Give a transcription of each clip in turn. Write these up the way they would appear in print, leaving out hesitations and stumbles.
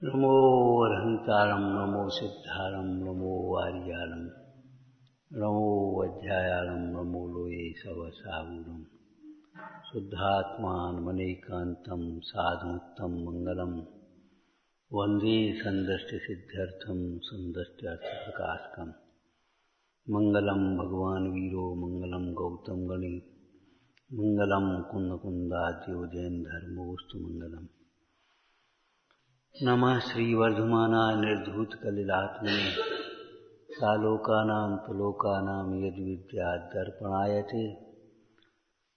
नमो अरहंतारं नमो सिद्धारं नमो वारियारं नमो अध्यायारं नमो लोये सवसागुरं शुद्धात्मानमनेकान्तं साधुमुक्तं मंगलम वंदे संदष्टिसिद्ध्यर्थं संदष्ट्यर्थप्रकाशकं मंगलम भगवान वीरो मंगलम गौतम गणि मंगलम कुंदकुंदाद्यो जैन धर्मोस्तु मंगलम। नमः श्रीवर्धमानाय निर्धूतकलिलात्मने सालोकानां तुलोकानां यद्विद्यादर्पणायते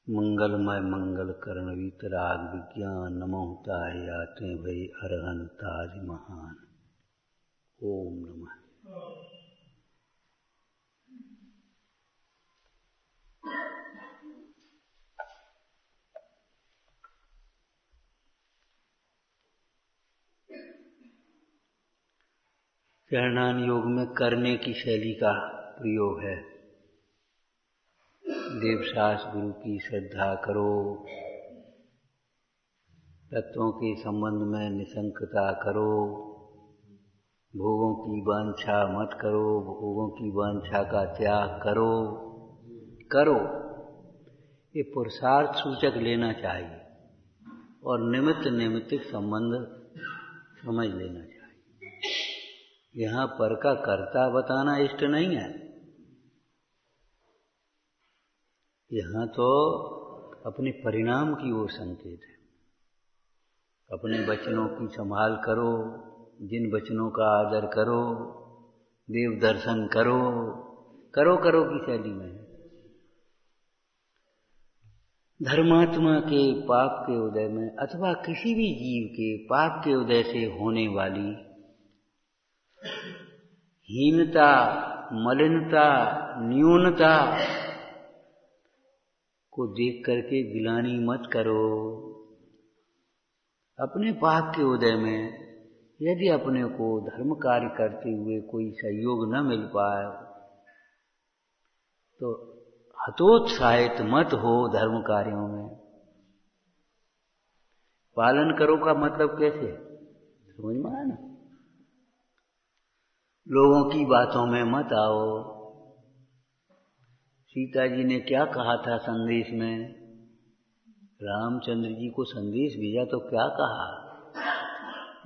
मंगलमय मंगलकर्ण विज्ञान नमोताय याते भई अरहंताज महान। ओम नमः। चरणान योग में करने की शैली का प्रयोग है। देवशास्त्र गुरु की श्रद्धा करो, तत्वों के संबंध में निशंकता करो, भोगों की वांछा मत करो, भोगों की वांछा का त्याग करो। ये पुरुषार्थ सूचक लेना चाहिए और निमित्त निमित्तिक संबंध समझ लेना चाहिए। यहाँ पर का कर्ता बताना इष्ट नहीं है। यहाँ तो अपने परिणाम की ओर संकेत है। अपने वचनों की संभाल करो, जिन वचनों का आदर करो, देव दर्शन करो की शैली में है। धर्मात्मा के पाप के उदय में अथवा किसी भी जीव के पाप के उदय से होने वाली हीनता, मलिनता, न्यूनता को देख करके गिलानी मत करो। अपने पाप के उदय में यदि अपने को धर्म कार्य करते हुए कोई सहयोग न मिल पाए तो हतोत्साहित मत हो। धर्म कार्यों में पालन करो का मतलब कैसे समझ में आया ना? लोगों की बातों में मत आओ। सीता जी ने क्या कहा था संदेश में? रामचंद्र जी को संदेश भेजा तो क्या कहा?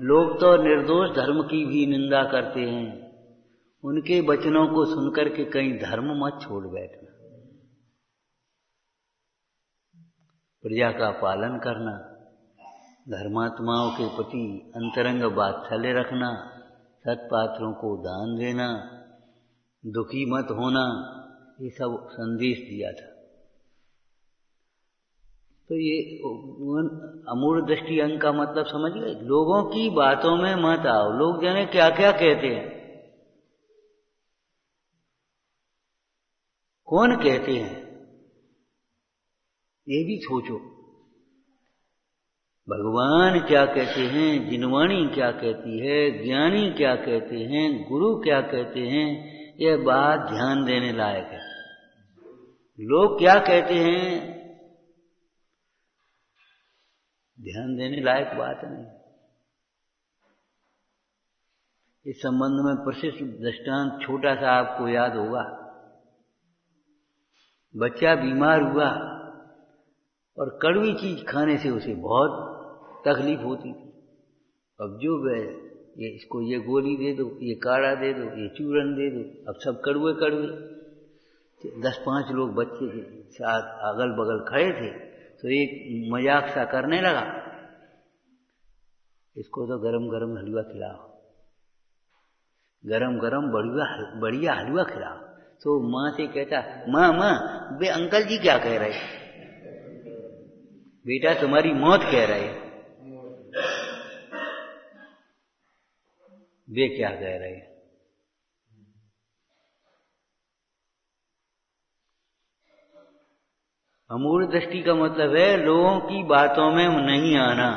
लोग तो निर्दोष धर्म की भी निंदा करते हैं, उनके वचनों को सुनकर के कहीं धर्म मत छोड़ बैठना। प्रजा का पालन करना, धर्मात्माओं के प्रति अंतरंग वात्सल्य रखना, सत्पात्रों को दान देना, दुखी मत होना, ये सब संदेश दिया था। तो ये अमूढ़ दृष्टि अंग का मतलब समझ गए? लोगों की बातों में मत आओ। लोग जाने क्या क्या कहते हैं, कौन कहते हैं, ये भी सोचो। भगवान क्या कहते हैं, जिनवाणी क्या कहती है, ज्ञानी क्या कहते हैं, गुरु क्या कहते हैं, यह बात ध्यान देने लायक है। लोग क्या कहते हैं, ध्यान देने लायक बात नहीं। इस संबंध में प्रसिद्ध दृष्टांत छोटा सा आपको याद होगा। बच्चा बीमार हुआ और कड़वी चीज खाने से उसे बहुत तकलीफ होती थी। अब जो इसको ये गोली दे दो, ये काढ़ा दे दो, ये चूरन दे दो, अब सब कड़वे 10-5 लोग बच्चे के साथ अगल बगल खड़े थे तो एक मजाक सा करने लगा, इसको तो गरम गरम हलवा खिलाओ, गरम गरम बढ़िया हलवा खिलाओ। तो माँ से कहता, माँ वे अंकल जी क्या कह रहे? बेटा तुम्हारी मौत कह रहे। वे क्या कह रहे? अमूढ़ दृष्टि का मतलब है लोगों की बातों में नहीं आना।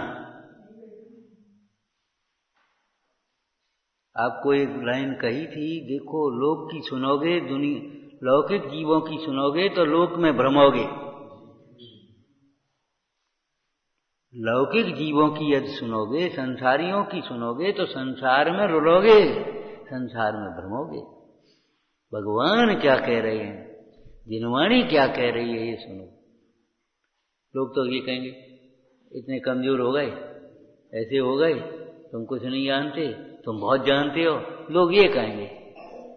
आपको एक लाइन कही थी, देखो लोक की सुनोगे, लौकिक जीवों की सुनोगे तो लोक में भ्रमोगे, लौकिक जीवों की यदि सुनोगे, संसारियों की सुनोगे तो संसार में रुलोगे, संसार में भ्रमोगे। भगवान क्या कह रहे हैं, जिनवाणी क्या कह रही है, ये सुनो। लोग तो ये कहेंगे इतने कमजोर हो गए, ऐसे हो गए, तुम कुछ नहीं जानते, तुम बहुत जानते हो। लोग ये कहेंगे,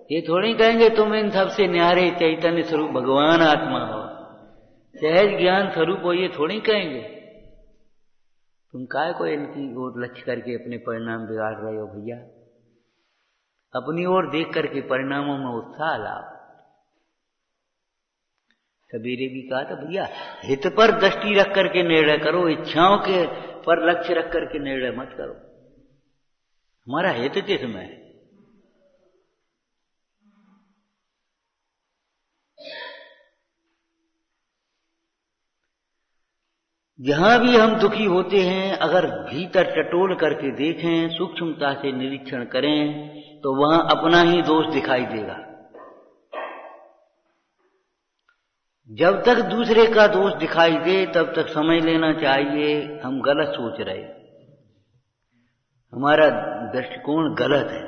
ये थोड़ी कहेंगे तुम इन सबसे न्यारे चैतन्य स्वरूप भगवान आत्मा हो, सहज ज्ञान स्वरूप हो, ये थोड़ी कहेंगे। तुम काय को इनकी ओर लक्ष्य करके अपने परिणाम बिगाड़ रहे हो भैया। अपनी ओर देख करके परिणामों में उत्साह लाओ। सबेरे भी कहा था भैया हित पर दृष्टि रख करके निर्णय करो, इच्छाओं के पर लक्ष्य रख करके निर्णय मत करो। हमारा हित किसमें है? जहां भी हम दुखी होते हैं, अगर भीतर टटोल करके देखें, सूक्ष्मता से निरीक्षण करें तो वहां अपना ही दोष दिखाई देगा। जब तक दूसरे का दोष दिखाई दे तब तक समझ लेना चाहिए हम गलत सोच रहे, हमारा दृष्टिकोण गलत है।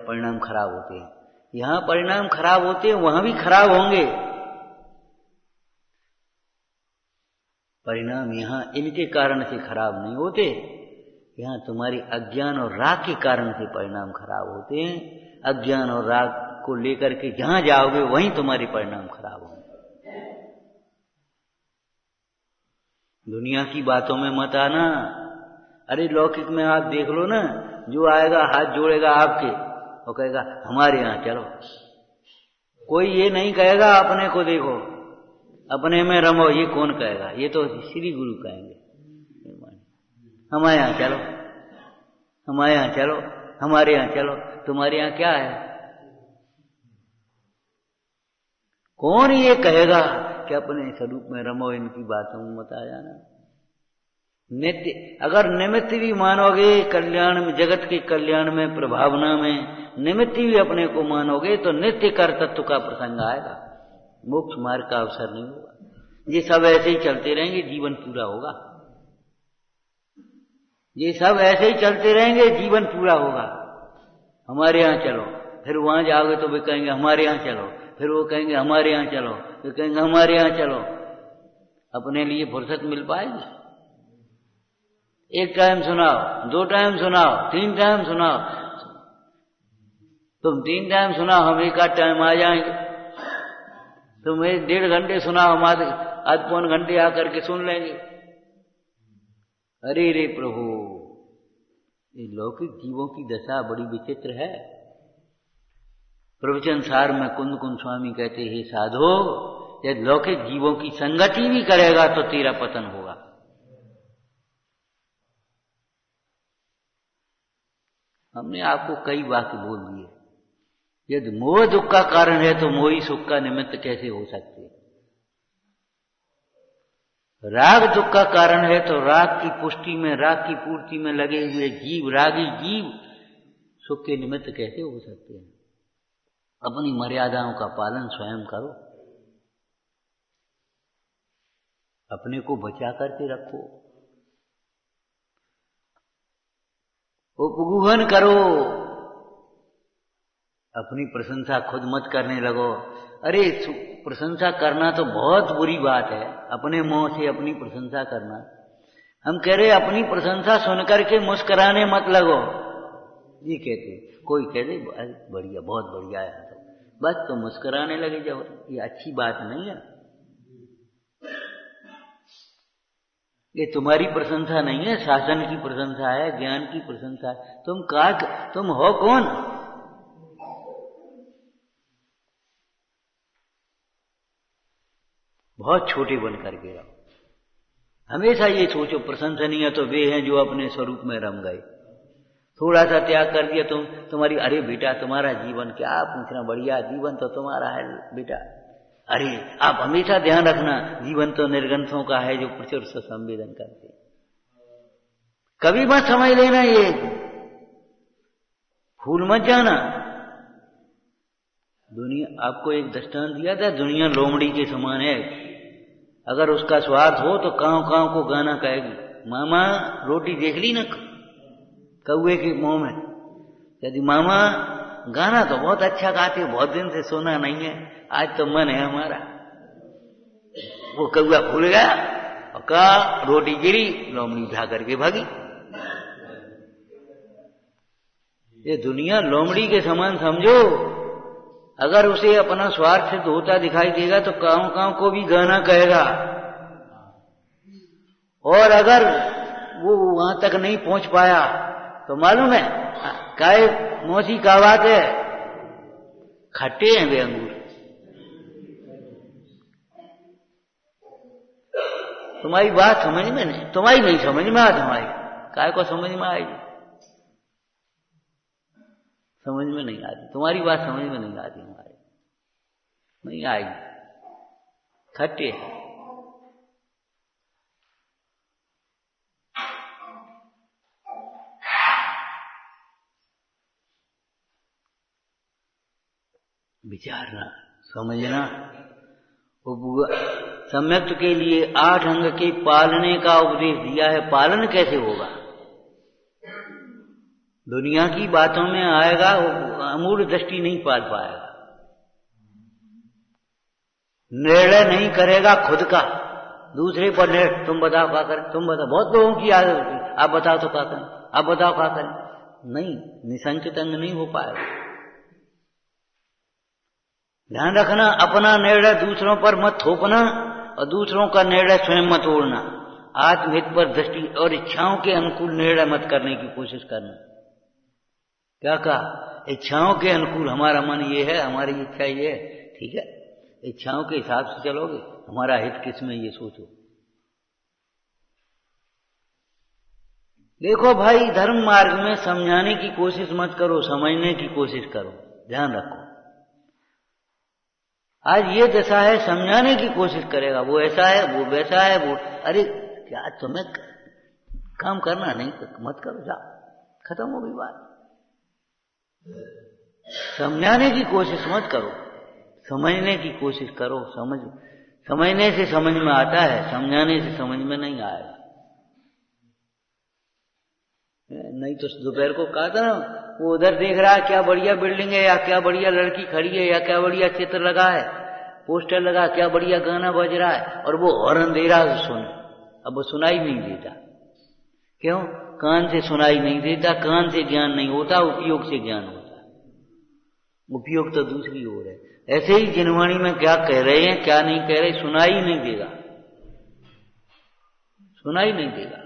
परिणाम खराब होते हैं, यहां परिणाम खराब होते हैं, वहां भी खराब होंगे। परिणाम यहां इनके कारण से खराब नहीं होते, यहां तुम्हारी अज्ञान और राग के कारण से परिणाम खराब होते हैं। अज्ञान और राग को लेकर के जहां जाओगे वहीं तुम्हारे परिणाम खराब होंगे। दुनिया की बातों में मत आना। अरे लौकिक में आप देख लो ना, जो आएगा हाथ जोड़ेगा आपके और कहेगा हमारे यहां चलो। कोई ये नहीं कहेगा अपने को देखो, अपने में रमो, ये कौन कहेगा? ये तो श्री गुरु कहेंगे, हमारे यहां चलो, हमारे यहां चलो, हमारे यहां चलो। तुम्हारे यहां क्या है? कौन ये कहेगा कि अपने स्वरूप में रमो, इनकी बातों में मत आ जाना। नित्य अगर निमित्त भी मानोगे कल्याण में, जगत के कल्याण में, प्रभावना में निमित्त भी अपने को मानोगे तो नित्य कर्तृत्व का प्रसंग आएगा, मोक्ष मार्ग का अवसर नहीं होगा। ये सब ऐसे ही चलते रहेंगे, जीवन पूरा होगा। ये सब ऐसे ही चलते रहेंगे, जीवन पूरा होगा। हमारे यहां चलो, फिर वहां जाओगे तो वे कहेंगे हमारे यहां चलो, फिर वो कहेंगे हमारे यहां चलो, फिर कहेंगे हमारे यहां चलो। अपने लिए फुर्सत मिल पाएगी? एक टाइम सुनाओ, 2 टाइम सुनाओ, 3 टाइम सुनाओ। तुम 3 टाइम सुनाओ, हम 1 आध टाइम आ जाएंगे। तुम 1.5 घंटे सुनाओ, हम आध पौन घंटे आकर के सुन लेंगे। अरे रे प्रभु, ये लौकिक जीवों की दशा बड़ी विचित्र है। प्रवचन सार में कुंद कुंद स्वामी कहते हे साधो, यदि लौकिक जीवों की संगति भी करेगा तो तेरा पतन होगा। हमने आपको कई वाक्य बोल दिए। यदि मोह दुख का कारण है तो मोही सुख का निमित्त कैसे हो सकते? राग दुख का कारण है तो राग की पुष्टि में, राग की पूर्ति में लगे हुए जीव, रागी जीव सुख के निमित्त कैसे हो सकते हैं? अपनी मर्यादाओं का पालन स्वयं करो, अपने को बचा करके रखो, उपगुहन करो। अपनी प्रशंसा खुद मत करने लगो। अरे प्रशंसा करना तो बहुत बुरी बात है, अपने मुंह से अपनी प्रशंसा करना। हम कह रहे अपनी प्रशंसा सुनकर के मुस्कुराने मत लगो। ये कहते, कोई कहते बढ़िया, बहुत बढ़िया है, बस तो मुस्कुराने लगे जब, ये अच्छी बात नहीं है। ये तुम्हारी प्रशंसा नहीं है, शासन की प्रशंसा है, ज्ञान की प्रशंसा है। तुम हो कौन? बहुत छोटे बन करके रहो। हमेशा ये सोचो प्रशंसनीय तो वे हैं जो अपने स्वरूप में रम गए। थोड़ा सा त्याग कर दिया तुम्हारी, अरे बेटा तुम्हारा जीवन क्या पूछना, बढ़िया जीवन तो तुम्हारा है बेटा। अरे आप हमेशा ध्यान रखना, जीवन तो निर्ग्रंथों का है जो प्रचुर से संवेदन करते। कभी मत समझ लेना ये फूल मत जाना। दुनिया, आपको एक दृष्टांत दिया था, दुनिया लोमड़ी के समान है। अगर उसका स्वार्थ हो तो कांव कांव को गाना कहेगी। मामा रोटी देख ली ना कौए के मुंह में, यदि मामा गाना तो बहुत अच्छा गाते, बहुत दिन से सुना नहीं है, आज तो मन है हमारा। वो कौआ फूल गया और कहा रोटी गिरी, लोमड़ी उठा करके भागी। ये दुनिया लोमड़ी के समान समझो। अगर उसे अपना स्वार्थ सिद्ध होता दिखाई देगा तो कांव कांव को भी गाना कहेगा, और अगर वो वहां तक नहीं पहुंच पाया तो मालूम है काय मौसी का बात है, खट्टे हैं वे अंगूर। तुम्हारी बात समझ में नहीं, तुम्हारी नहीं समझ में आती, हमारी काय को समझ में आएगी, समझ में नहीं आती, तुम्हारी बात समझ में नहीं आती, हमारे नहीं आएगी, खट्टे हैं। विचारना, समझना। सम्यक्त के लिए 8 अंग के पालने का उपदेश दिया है। पालन कैसे होगा? दुनिया की बातों में आएगा, वो अमूल दृष्टि नहीं पाल पाएगा, निर्णय नहीं करेगा खुद का, दूसरे पर निर्णय। तुम बताओ क्या करें, तुम बताओ। बहुत लोगों की आदत होती है, आप बताओ तो क्या करें, आप बताओ क्या करें। नहीं, निसंचित अंग नहीं हो पाएगा। ध्यान रखना, अपना निर्णय दूसरों पर मत थोपना और दूसरों का निर्णय स्वयं मत ओढ़ना। आत्महित पर दृष्टि और इच्छाओं के अनुकूल निर्णय मत करने की कोशिश करना। क्या कहा? इच्छाओं के अनुकूल, हमारा मन ये है, हमारी इच्छा ये है, ठीक है, इच्छाओं के हिसाब से चलोगे, हमारा हित किसमें ये सोचो। देखो भाई, धर्म मार्ग में समझाने की कोशिश मत करो, समझने की कोशिश करो। ध्यान रखो, आज ये दशा है, समझाने की कोशिश करेगा, वो ऐसा है, वो वैसा है, वो अरे क्या तुम्हें काम करना नहीं, मत करो, जाओ, खत्म हो गई बात। समझाने की कोशिश मत करो, समझने की कोशिश करो। समझने से समझ में आता है, समझाने से समझ में नहीं आएगा। नहीं तो दोपहर को कहा था ना, वो उधर देख रहा है क्या बढ़िया बिल्डिंग है, या क्या बढ़िया लड़की खड़ी है, या क्या बढ़िया चित्र लगा है, पोस्टर लगा, क्या बढ़िया गाना बज रहा है, और वो हॉर्न दे रहा है, सुन। अब वो सुनाई नहीं देता। क्यों? कान से सुनाई नहीं देता, कान से ज्ञान नहीं होता, उपयोग से ज्ञान होता। उपयोग तो दूसरी ओर है। ऐसे ही जिनवाणी में क्या कह रहे हैं, क्या नहीं कह रहे, सुनाई नहीं देगा, सुनाई नहीं देगा।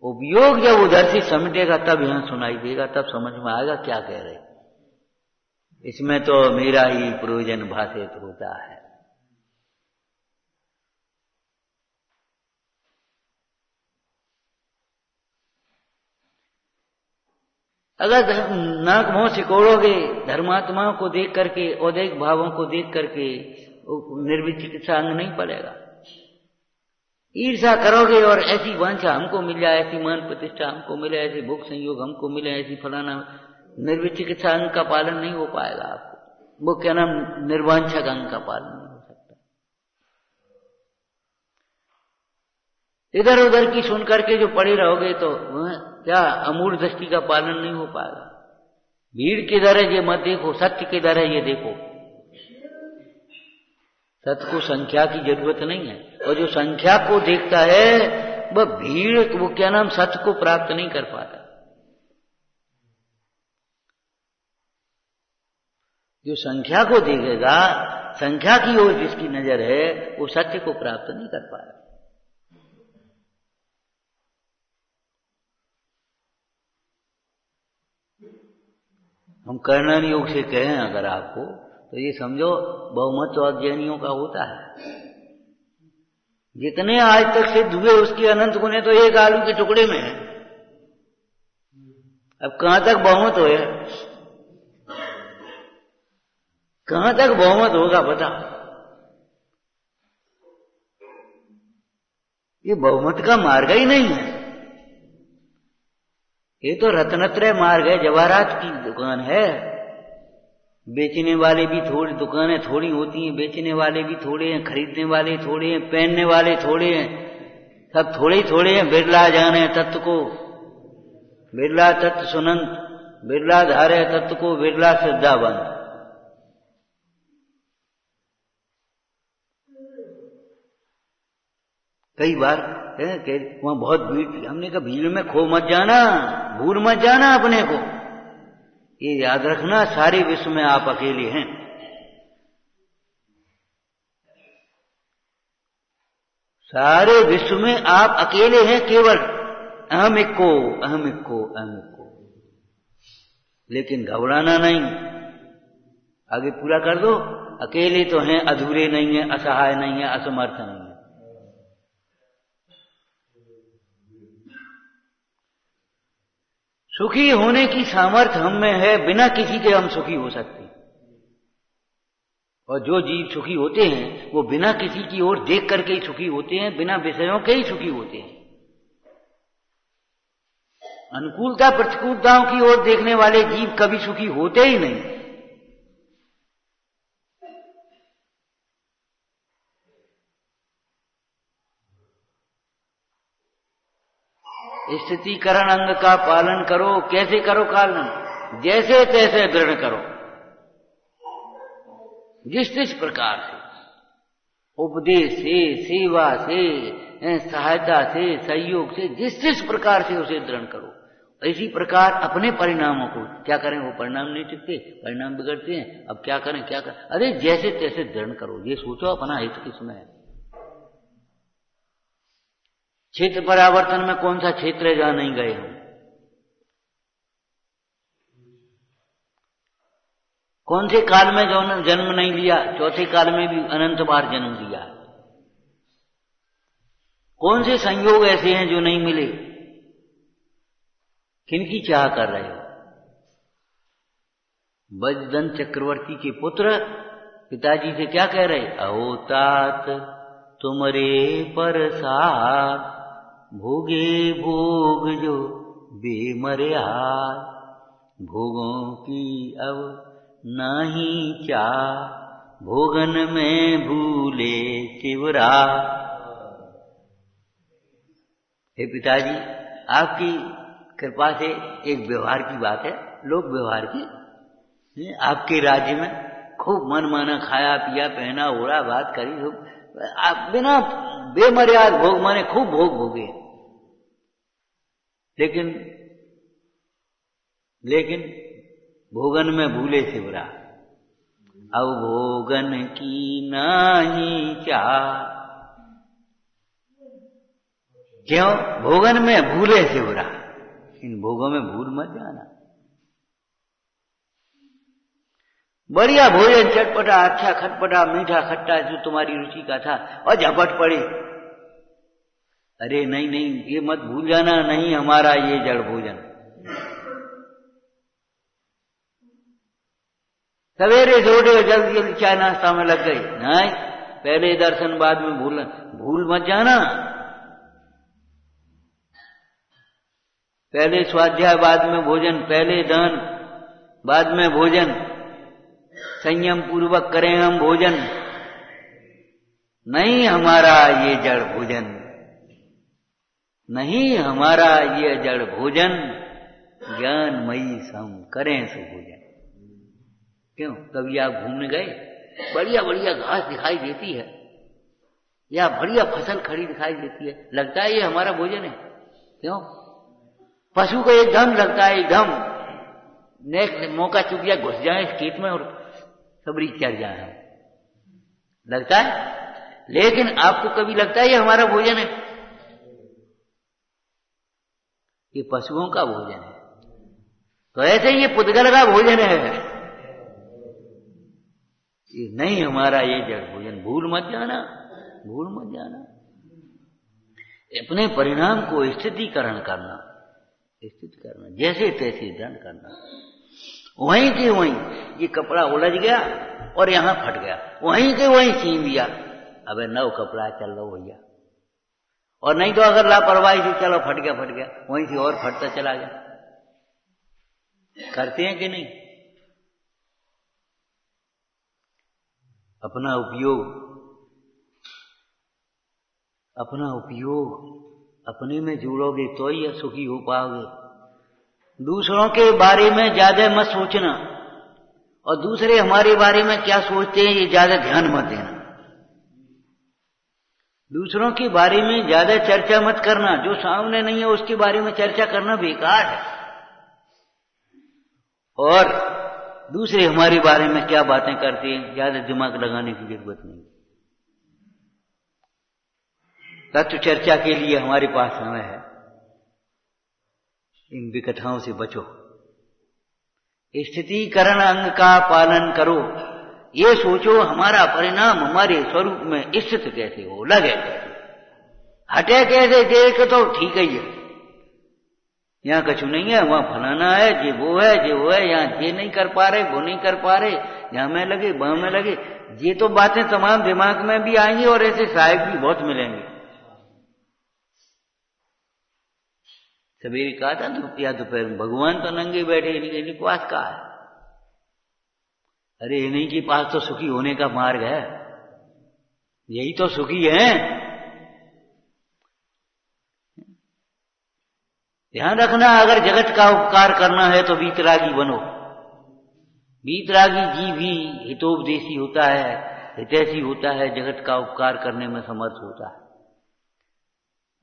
उपयोग जब उधर से समेटेगा तब यहां सुनाई देगा, तब समझ में आएगा क्या कह रहे। इसमें तो मेरा ही प्रयोजन भाषित होता है। अगर नाक मुंह सिकोड़ोगे धर्मात्माओं को देख करके, औदैहिक भावों को देख करके, निर्विचिकित्सा अंग नहीं पड़ेगा। ईर्ष्या करोगे और ऐसी वांछा हमको मिल जाए, ऐसी मान प्रतिष्ठा हमको मिले, ऐसे भोग संयोग हमको मिले, ऐसी फलाना, निर्विचिकित्सा अंग का पालन नहीं हो पाएगा आपको। वो क्या नाम, निर्वांछक अंग का पालन नहीं हो सकता। इधर उधर की सुन करके जो पड़े रहोगे तो क्या अमूल दृष्टि का पालन नहीं हो पाएगा। भीड़ किधर है ये मत देखो, सत्य किधर है ये देखो। सत्य को संख्या की जरूरत नहीं है, और जो संख्या को देखता है वह भीड़, वो क्या नाम, सत्य को प्राप्त नहीं कर पाता। जो संख्या को देखेगा, संख्या की ओर जिसकी नजर है, वो सत्य को प्राप्त नहीं कर पाएगा। हम कर्णन योग से कहें अगर आपको, तो ये समझो बहुमत तो अज्ञानियों का होता है। जितने आज तक सिद्ध हुए उसकी अनंत गुणे तो एक आलू के टुकड़े में है। अब कहां तक बहुमत हो, कहां तक बहुमत होगा बता। ये बहुमत का मार्ग ही नहीं है, ये तो रत्नत्रय मार्ग है, जवाहरात की दुकान है। बेचने वाले भी थोड़ी, दुकानें थोड़ी होती हैं, बेचने वाले भी थोड़े हैं, खरीदने वाले थोड़े हैं, पहनने वाले थोड़े हैं, सब थोड़े ही थोड़े हैं। बिरला जाने तत्व को, बिरला तत्व सुनंत, बिरला धारे तत्व को, बिरला श्रद्धावंत। कई बार वहां बहुत भीड़ थी, हमने कहा भीड़ में खो मत जाना, भूल मत जाना अपने को, ये याद रखना सारे विश्व में आप अकेले हैं। सारे विश्व में आप अकेले हैं, केवल अहम इक्को, अहम इक्को, अहम इक्को। लेकिन घबराना नहीं, आगे पूरा कर दो। अकेले तो हैं, अधूरे नहीं है, असहाय नहीं है, असमर्थ नहीं है। सुखी होने की सामर्थ्य हम में है, बिना किसी के हम सुखी हो सकते हैं। और जो जीव सुखी होते हैं वो बिना किसी की ओर देख करके ही सुखी होते हैं, बिना विषयों के ही सुखी होते हैं। अनुकूलता प्रतिकूलताओं की ओर देखने वाले जीव कभी सुखी होते ही नहीं। स्थितिकरण अंग का पालन करो। कैसे करो पालन? जैसे तैसे दृढ़ करो, जिस प्रकार से, उपदेश से, सेवा से, सहायता से, सहयोग से, जिस प्रकार से उसे दृढ़ करो। इसी प्रकार अपने परिणामों को, क्या करें, वो परिणाम नहीं टिकते, परिणाम बिगड़ते हैं, अब क्या करें, क्या करें, अरे जैसे तैसे दृढ़ करो। ये सोचो अपना हित किसमें है। क्षेत्र परावर्तन में कौन सा क्षेत्र है जहां नहीं गए हम? कौन से काल में जो जन्म नहीं लिया, चौथे काल में भी अनंत बार जन्म लिया। कौन से संयोग ऐसे हैं जो नहीं मिले? किनकी चाह कर रहे हो? बजदंत चक्रवर्ती के पुत्र पिताजी से क्या कह रहे? अहो तात तुमरे परसाद, भोगे भोग जो बेमर्याद, भोगों की अब नहीं चाह, भोगन में भूले शिवरा। हे पिताजी, आपकी कृपा से एक व्यवहार की बात है, लोक व्यवहार की। आपके राज्य में खूब मन माना खाया पिया, पहना ओढ़ा, बात करी, आप बिना बेमर्याद भोग माने खूब भोग भोगे। लेकिन भोगन में भूले शिवरा, अब भोगन की नहीं चाह। क्यों? भोगन में भूले शिवरा। इन भोगों में भूल मत जाना। बढ़िया भोजन, चटपटा, अच्छा, खटपटा, मीठा, खट्टा, जो तुम्हारी रुचि का था, और झपट पड़े। अरे नहीं नहीं, ये मत भूल जाना, नहीं हमारा ये जड़ भोजन। सवेरे छोटे जल्दी जल्दी चाय नाश्ता में लग गई, नहीं, पहले दर्शन बाद में भूल मत जाना। पहले स्वाध्याय बाद में भोजन, पहले दान बाद में भोजन, संयम पूर्वक करें हम भोजन। नहीं हमारा ये जड़ भोजन, नहीं हमारा ये जड़ भोजन, ज्ञानमयी सम करें सो भोजन। क्यों? कभी आप घूमने गए, बढ़िया बढ़िया घास दिखाई देती है या बढ़िया फसल खड़ी दिखाई देती है, लगता है ये हमारा भोजन है। क्यों? पशु को एकदम लगता है, एकदम नेक्स्ट मौका चुक गया, घुस जाए इस खेत में और सबरी चढ़ जाए, लगता है। लेकिन आपको कभी लगता है ये हमारा भोजन है? ये पशुओं का भोजन है। तो ऐसे ही ये पुद्गल का भोजन है, ये नहीं हमारा ये जड़ भोजन। भूल मत जाना, भूल मत जाना। अपने परिणाम को स्थितिकरण करना, स्थित करना, जैसे तैसे दंड करना। वहीं के वहीं ये कपड़ा उलझ गया और यहां फट गया, वहीं के वहीं सीन दिया, अबे नव कपड़ा चल लो भैया। और नहीं तो अगर लापरवाही से चलो फट गया, वहीं से और फटता चला गया। करते हैं कि नहीं? अपना उपयोग अपने में जोड़ोगे तो ही सुखी हो पाओगे। दूसरों के बारे में ज्यादा मत सोचना और दूसरे हमारे बारे में क्या सोचते हैं ये ज्यादा ध्यान मत देना। दूसरों के बारे में ज्यादा चर्चा मत करना, जो सामने नहीं है उसके बारे में चर्चा करना बेकार है। और दूसरे हमारे बारे में क्या बातें करते हैं ज्यादा दिमाग लगाने की जरूरत नहीं। तत्व चर्चा के लिए हमारे पास समय है, इन विकथाओं से बचो। स्थितीकरण अंग का पालन करो, ये सोचो हमारा परिणाम हमारे स्वरूप में स्थित कैसे हो, लगे कैसे, हटे कैसे, देख तो ठीक है, यहाँ कछु नहीं है, वहां फलाना है, ये वो है, ये वो है, यहाँ ये नहीं कर पा रहे, वो नहीं कर पा रहे, यहाँ में लगे वहां में लगे। ये तो बातें तमाम दिमाग में भी आएंगी और ऐसे सहायक भी बहुत मिलेंगे। सवेरे कहा था या दोपहर में, भगवान तो नंगे बैठे, इनके पास कहा है। अरे इन्हीं के पास तो सुखी होने का मार्ग है, यही तो सुखी है। ध्यान रखना, अगर जगत का उपकार करना है तो वीतरागी बनो। वीतरागी जीव ही हितोपदेशी होता है, हितैषी होता है, जगत का उपकार करने में समर्थ होता है।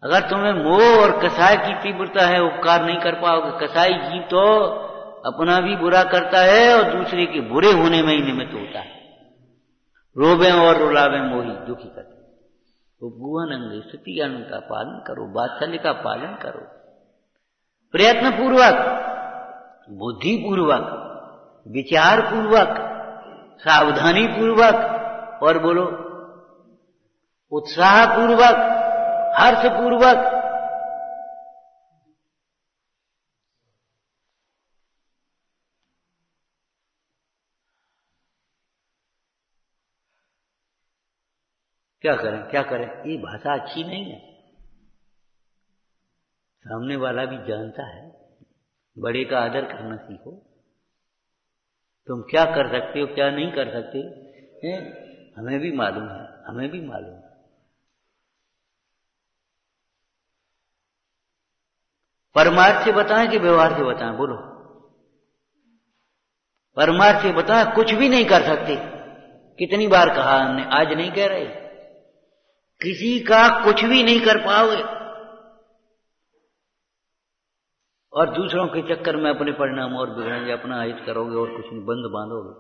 अगर तुम्हें मोह और कसाय की तीव्रता है, उपकार नहीं कर पाओगे। कसाई जीव तो अपना भी बुरा करता है और दूसरे के बुरे होने में ही निमित्त होता है। रोबे और रुलावे मोही, दुखी करते। उपगुहन अंग स्थिति अंग का पालन करो, वात्सल्य का पालन करो, प्रयत्न पूर्वक, बुद्धि पूर्वक, विचार पूर्वक, सावधानी पूर्वक, और बोलो उत्साह पूर्वक, हर्ष पूर्वक। क्या करें क्या करें, ये भाषा अच्छी नहीं है। सामने वाला भी जानता है, बड़े का आदर करना सीखो। तुम क्या कर सकते हो क्या नहीं कर सकते हैं, हमें भी मालूम है, हमें भी मालूम है। परमार्थ से बताएं कि व्यवहार से बताएं, बोलो। परमार्थ से बताएं, कुछ भी नहीं कर सकते। कितनी बार कहा हमने, आज नहीं कह रहे। किसी का कुछ भी नहीं कर पाओगे और दूसरों के चक्कर में अपने परिणाम और बिगड़ेंगे, अपना हित करोगे और कुछ नहीं, बंद बांधोगे,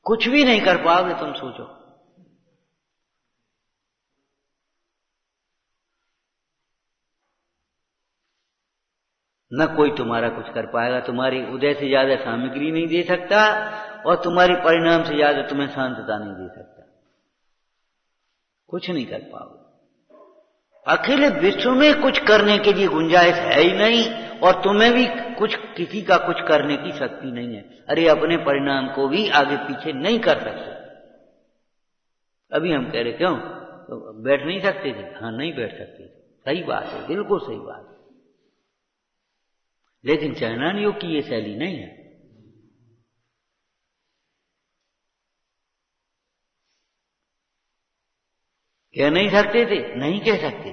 कुछ भी नहीं कर पाओगे। तुम सोचो, न कोई तुम्हारा कुछ कर पाएगा। तुम्हारी उदय से ज्यादा सामग्री नहीं दे सकता और तुम्हारे परिणाम से ज्यादा तुम्हें शांतता नहीं दे सकता। कुछ नहीं कर पाओगे। अकेले विश्व में कुछ करने के लिए गुंजाइश है ही नहीं और तुम्हें भी कुछ, किसी का कुछ करने की शक्ति नहीं है। अरे अपने परिणाम को भी आगे पीछे नहीं कर सकते। अभी हम कह रहे क्यों तो बैठ नहीं सकते थे, हाँ नहीं बैठ सकते, सही बात है, बिल्कुल सही बात है। लेकिन चैनान योग की ये शैली नहीं है। कह नहीं सकते थे, नहीं कह सकते।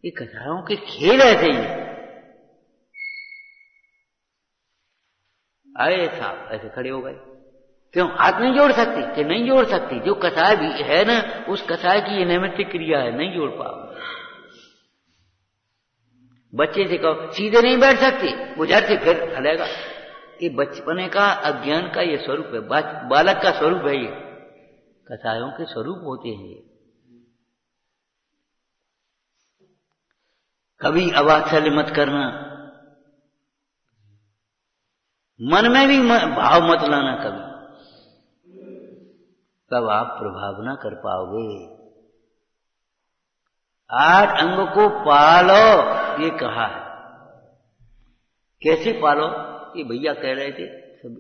ये कथाओं के खेल ऐसे ही आए साहब, ऐसे खड़े हो गए। क्यों हाथ नहीं जोड़ सकते कि नहीं जोड़ सकते? जो कसाय भी है ना, उस कसाय की ये नैमित्तिक क्रिया है, नहीं जोड़ पाओ। बच्चे से कहो सीधे नहीं बैठ सकते, बुझार से फिर हलेगा। ये बचपने का अज्ञान का ये स्वरूप है, बालक का स्वरूप है। ये कसायों के स्वरूप होते हैं। ये कभी अवात्सल्य मत करना, मन में भी भाव मत लाना कभी, तब आप प्रभाव ना कर पाओगे। 8 अंग को पालो ये कहा है। कैसे पालो? ये भैया कह रहे थे सब,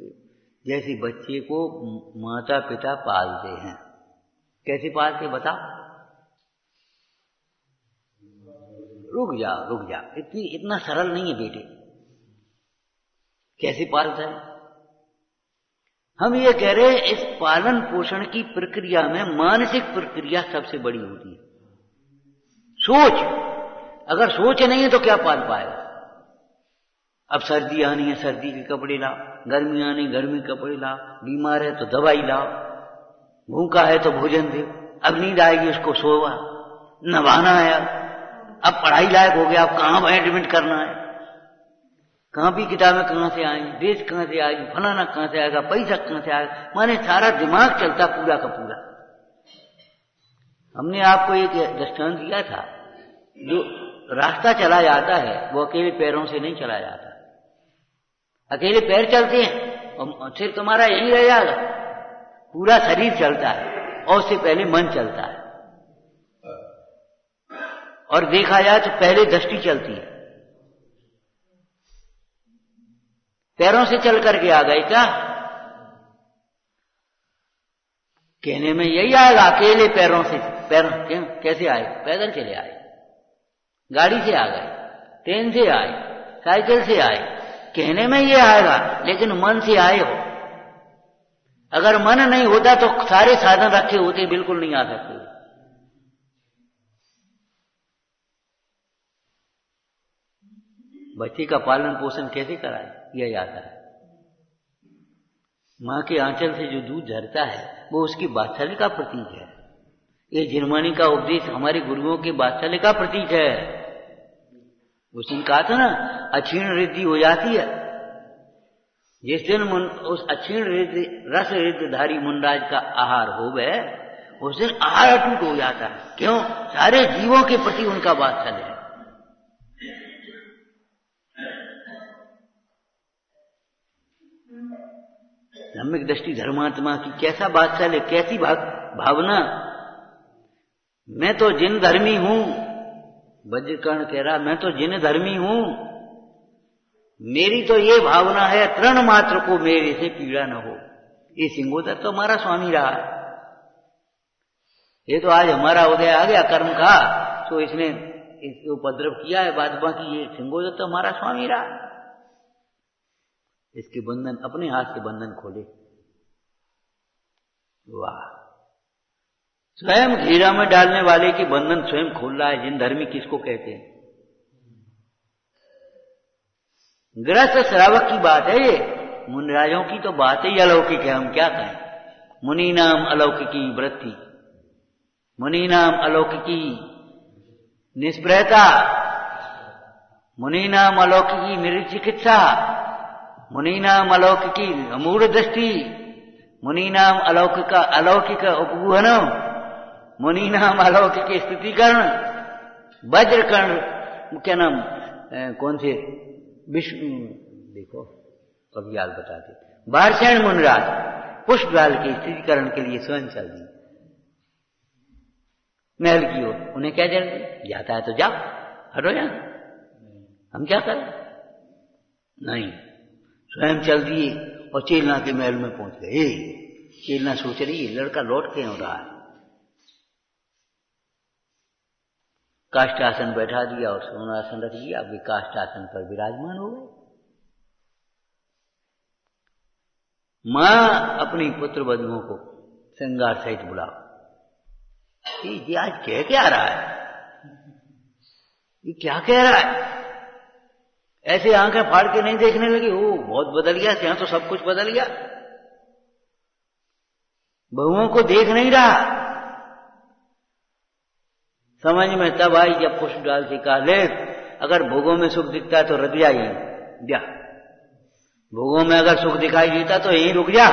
जैसे बच्चे को माता पिता पालते हैं। कैसे पालते बताओ? रुक जा, इतना सरल नहीं है बेटे। कैसे पालता है? हम ये कह रहे हैं इस पालन पोषण की प्रक्रिया में मानसिक प्रक्रिया सबसे बड़ी होती है। सोच, अगर सोच नहीं है तो क्या पाल पाएगा। अब सर्दी आनी है, सर्दी के कपड़े लाओ, गर्मी आनी, गर्मी के कपड़े लाओ, बीमार है तो दवाई लाओ, भूखा है तो भोजन दे, अब नींद आएगी उसको सोवा, नवाना है, अब पढ़ाई लायक हो गया, अब कहाँ एडमिट करना है, कहाँ भी किताबें कहाँ से आएंगी, देश कहाँ से आएगी, फलाना कहाँ से आएगा, पैसा कहाँ से आएगा, माने सारा दिमाग चलता पूरा का पूरा। हमने आपको एक दृष्टांत दिया था, जो रास्ता चला जाता है वो अकेले पैरों से नहीं चला जाता। अकेले पैर चलते हैं और सिर तुम्हारा यहीं रह जाएगा, पूरा शरीर चलता है और उससे पहले मन चलता है। और देखा जाए तो पहले दृष्टि चलती है। पैरों से चल करके आ गए क्या? कहने में यही आएगा, अकेले पैरों से। पैरों क्यों कैसे आए? पैदल चले आए, गाड़ी से आ गए, ट्रेन से आए, साइकिल से आए, कहने में ये आएगा, लेकिन मन से आए हो। अगर मन नहीं होता तो सारे साधन रखे होते बिल्कुल नहीं आ सकते। बच्चे का पालन पोषण कैसे कराए किया जाता है? मां के आंचल से जो दूध झरता है वो उसकी वात्सल्य का प्रतीक है। ये जिनवानी का उपदेश हमारे गुरुओं के वात्सल्य का प्रतीक है। उसने कहा था ना, अक्षीण रिद्धि हो जाती है जिस दिन उस अक्षीण रस रिद्धधारी मुनराज का आहार हो गए, उस दिन आहार अटूट हो जाता है। क्यों? सारे जीवों के प्रति उनका वात्सल्य है। सम्यक दृष्टि धर्मात्मा की कैसा वात्सल्य, कैसी भावना। मैं तो जिन धर्मी हूं, वज्रकर्ण कह रहा, मैं तो जिन धर्मी हूं, मेरी तो ये भावना है तृण मात्र को मेरे से पीड़ा न हो। ये सिंगोदर तो हमारा स्वामी रहा है। ये तो आज हमारा उदय आ गया कर्म का, तो इसने इसको उपद्रव किया है, बाद बाकी ये सिंगोदर तो हमारा स्वामी रहा। इसके बंधन अपने हाथ से बंधन खोले। वाह! स्वयं घेरा में डालने वाले के बंधन स्वयं खोल रहा है। जिन धर्मी किसको कहते हैं? गृहस्थ श्रावक की बात है ये। मुनिराजों की तो बात ही अलौकिक है, हम क्या कहें। मुनि नाम अलौकिकी वृत्ति, मुनि नाम अलौकिकी निष्प्रहता, मुनि नाम अलौकिकी निरचिकित्सा, मुनि नाम अलौकिकी अमूढ़ दृष्टि, मुनि नाम अलौकिक उपगुहनम, मुनि नाम अलौकिक स्थितिकरण। वज्रकर्ण क्या नाम, कौन से विष्णु, देखो कभी याद बताते, बारसेन मुनराज पुष्पलाल के स्थितिकरण के लिए स्वयं चल दी महल की ओर। उन्हें क्या जल्दी? जाता है तो जाओ, हटो जाओ, हम क्या करें? नहीं, स्वयं चल दिए और चेलना के महल में पहुंच गए। चेलना सोच रही है लड़का लौट के हो रहा है। काष्ठासन बैठा दिया और सोनासन रख दिया। वे काष्ठासन पर विराजमान हो गए। मां अपनी पुत्र बधुओं को श्रृंगार सहित बुलाओ। ये आज कह क्या रहा है? ये क्या कह रहा है? ऐसे आंखें फाड़ के नहीं देखने लगी, ओ बहुत बदल गया, यहां तो सब कुछ बदल गया। बहुओं को देख नहीं रहा। समझ में तब आई जब पुष्पलाल से कहा, ले अगर भोगों में सुख दिखता है तो रख जाइए, जा। भोगों में अगर सुख दिखाई देता तो यहीं रुक जा।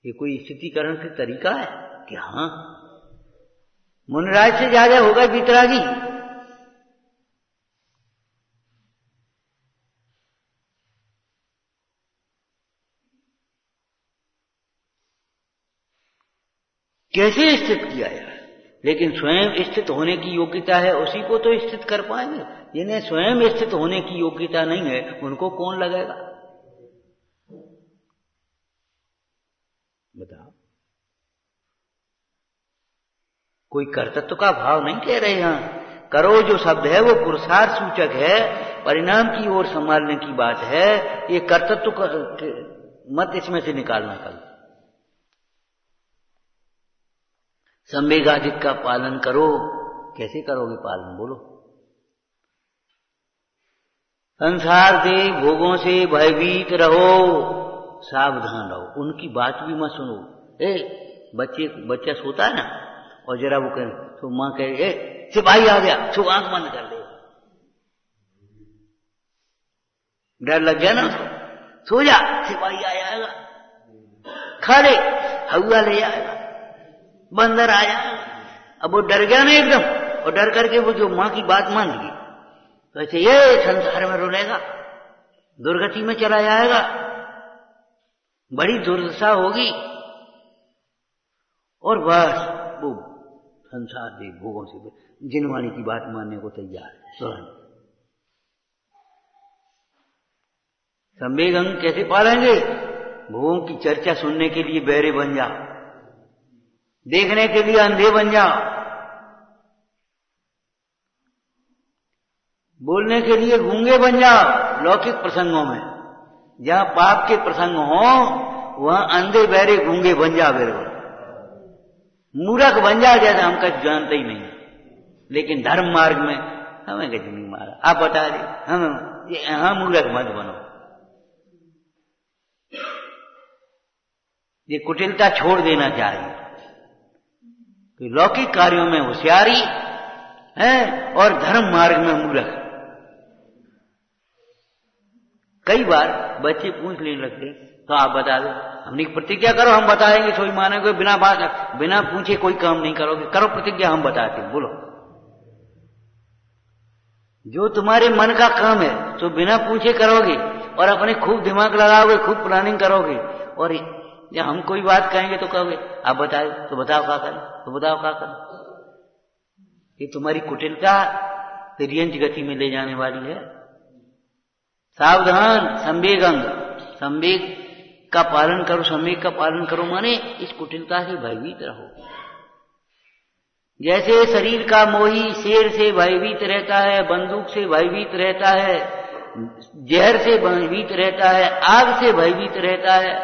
ये कोई स्थितिकरण का तरीका है कि हाँ मुनराज से ज्यादा हो गए वितरागी। कैसे स्थित किया यार? लेकिन स्वयं स्थित होने की योग्यता है उसी को तो स्थित कर पाएंगे। जिन्हें स्वयं स्थित होने की योग्यता नहीं है उनको कौन लगेगा? बताओ। कोई कर्तृत्व का भाव नहीं कह रहे हैं। करो जो शब्द है वो पुरुषार्थ सूचक है परिणाम की ओर संभालने की बात है। ये कर्तृत्व मत इसमें से निकालना कल। संवेगाधिक का पालन करो। कैसे करोगे पालन, बोलो? संसार के भोगों से भयभीत रहो, सावधान रहो। उनकी बात भी मत सुनो। बच्चा सोता है ना, और जरा वो कहे तो माँ कहे सिपाही आ गया, तो आंख बंद कर दे। डर लग गया ना उसको, सो जा, सिपाही आ जाएगा, खा ले, हवा ले जाएगा, बंदर आ जाएगा। अब वो डर गया ना एकदम, और डर करके वो जो माँ की बात मान ली, तो ऐसे ये संसार में रुलेगा, दुर्गति में चला जाएगा, बड़ी दुर्दशा होगी। और बस वो संसार के भोगों से जिनवाणी की बात मानने को तैयार है। संवेग अंग कैसे पालेंगे? भोगों की चर्चा सुनने के लिए बहरे बन जाओ, देखने के लिए अंधे बन जाओ, बोलने के लिए गूंगे बन जाओ। लौकिक प्रसंगों में जहां पाप के प्रसंग हो वहां अंधे बहरे गूंगे बन जाओ, बिल्कुल मूर्ख बन जाओ, जैसे हम कुछ जानते ही नहीं। लेकिन धर्म मार्ग में हमें कुछ नहीं मारा, आप बता दे, हम मूर्ख मत बनो। ये कुटिलता छोड़ देना चाहिए कि लौकिक कार्यों में होशियारी है और धर्म मार्ग में मूर्ख। कई बार बच्चे पूछ लेने लगते, तो आप बता दो, हमने प्रतिज्ञा करो, हम बताएंगे, सोई मानेंगे, बिना पूछे कोई काम नहीं करोगे, करो प्रतिज्ञा, हम बताते हैं। बोलो, जो तुम्हारे मन का काम है तो बिना पूछे करोगे, और अपने खूब दिमाग लगाओगे, खूब प्लानिंग करोगे, और जब हम कोई बात कहेंगे तो कहोगे आप बताओ, तो बताओ क्या करें, तो बताओ क्या करें। ये तुम्हारी कुटिलता तिर्यंच गति में ले जाने वाली है। सावधान, संवेग अंग, संवेग का पालन करो। संवेग का पालन करो माने इस कुटिलता से भयभीत रहो। जैसे शरीर का मोही शेर से भयभीत रहता है, बंदूक से भयभीत रहता है, जहर से भयभीत रहता है, आग से भयभीत रहता है,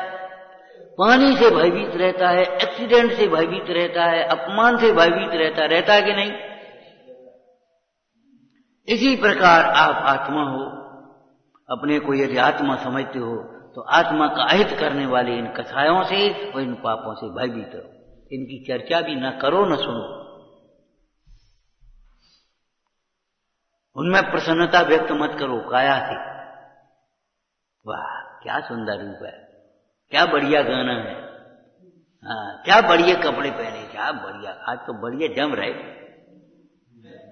पानी से भयभीत रहता है, एक्सीडेंट से भयभीत रहता है, अपमान से भयभीत रहता है कि नहीं? इसी प्रकार आप आत्मा हो, अपने को यदि आत्मा समझते हो तो आत्मा का अहित करने वाले इन कसायों से और इन पापों से भयभीत रहो। इनकी चर्चा भी न करो न सुनो, उनमें प्रसन्नता व्यक्त मत करो काया से। वाह क्या सुंदर रूप है, क्या बढ़िया गाना है, हाँ क्या बढ़िया कपड़े पहने, क्या बढ़िया, आज तो बढ़िया जम रहे,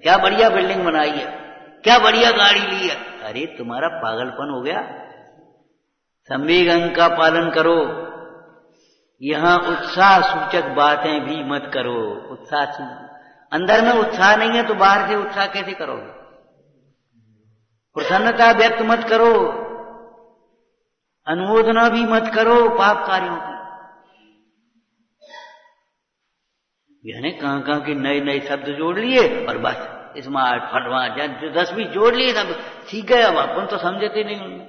क्या बढ़िया बिल्डिंग बनाई है, क्या बढ़िया गाड़ी ली है। अरे तुम्हारा पागलपन हो गया। संवेग अंग का पालन करो। यहां उत्साह सूचक बातें भी मत करो। उत्साह, अंदर में उत्साह नहीं है तो बाहर से उत्साह कैसे करोगे? प्रसन्नता व्यक्त मत करो, अनुमोदना भी मत करो पाप कार्यों की। यानी कहां के नए नए शब्द जोड़ लिए और बस स्मार्ट फटवाट 10-20 जोड़ लिए, सब सीख गए। अब अपन तो समझते नहीं उनमें,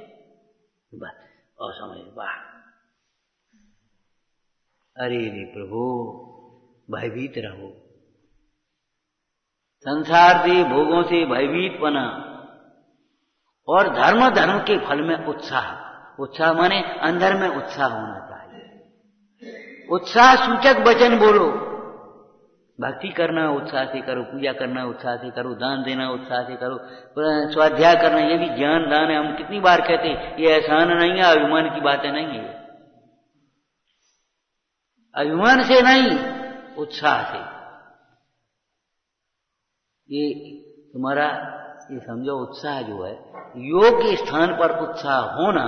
बस और समझ वाह। अरे रे प्रभु, भयभीत रहो। संसार के भोगों से भयभीत बना और धर्म के फल में उत्साह। उत्साह माने अंदर में उत्साह होना चाहिए। उत्साह सूचक वचन बोलो। भक्ति करना उत्साह से करो, पूजा करना उत्साह से करो, दान देना उत्साह से करो, स्वाध्याय करना, ये भी ज्ञान दान है। हम कितनी बार कहते हैं, ये एहसान नहीं है, अभिमान की बातें नहीं है। अभिमान से नहीं, उत्साह से। ये तुम्हारा ये समझो, उत्साह जो है, योग के स्थान पर उत्साह होना,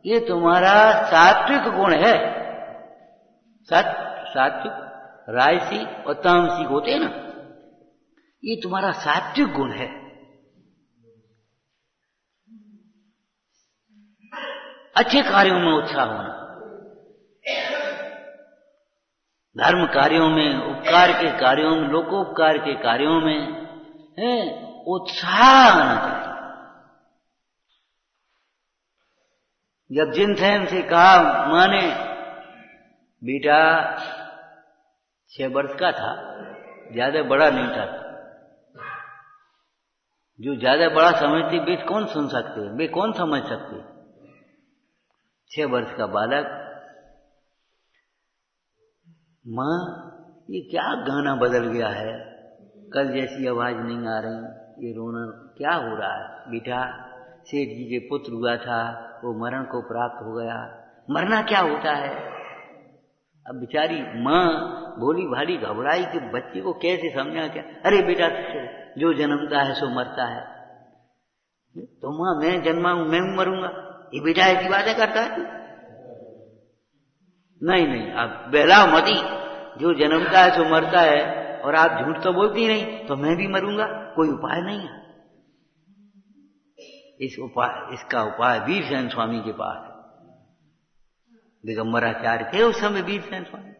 ये तुम्हारा सात्विक गुण है। सात्विक, राजसी और तामसिक होते हैं ना, ये तुम्हारा सात्विक गुण है। अच्छे कार्यों में उत्साह होना, धर्म कार्यों में, उपकार के कार्यों में, लोकोपकार के कार्यों में है उत्साह आना चाहिए। जब जिनसेन से कहा माँ ने, बेटा 6 वर्ष का था, ज्यादा बड़ा नहीं था। जो ज्यादा बड़ा समझते वे कौन सुन सकते हैं, वे कौन समझ सकते। 6 वर्ष का बालक, माँ ये क्या गाना बदल गया है, कल जैसी आवाज नहीं आ रही, ये रोना क्या हो रहा है। बेटा सेठ जी के पुत्र हुआ था, वो मरण को प्राप्त हो गया। मरना क्या होता है। अब बेचारी माँ भोली भाली घबराई कि बच्चे को कैसे समझा क्या। अरे बेटा जो जन्मता है सो मरता है। तो माँ मैं जन्मा हूं, मैं मरूंगा, ये बेटा ऐसी बातें करता है। नहीं नहीं, आप बहलाओ मती, जो जन्मता है सो मरता है, और आप झूठ तो बोलती नहीं, तो मैं भी मरूंगा, कोई उपाय नहीं है। इसका उपाय वीरसेन स्वामी के पास है। दिगंबराचार्य थे उस समय वीरसेन स्वामी,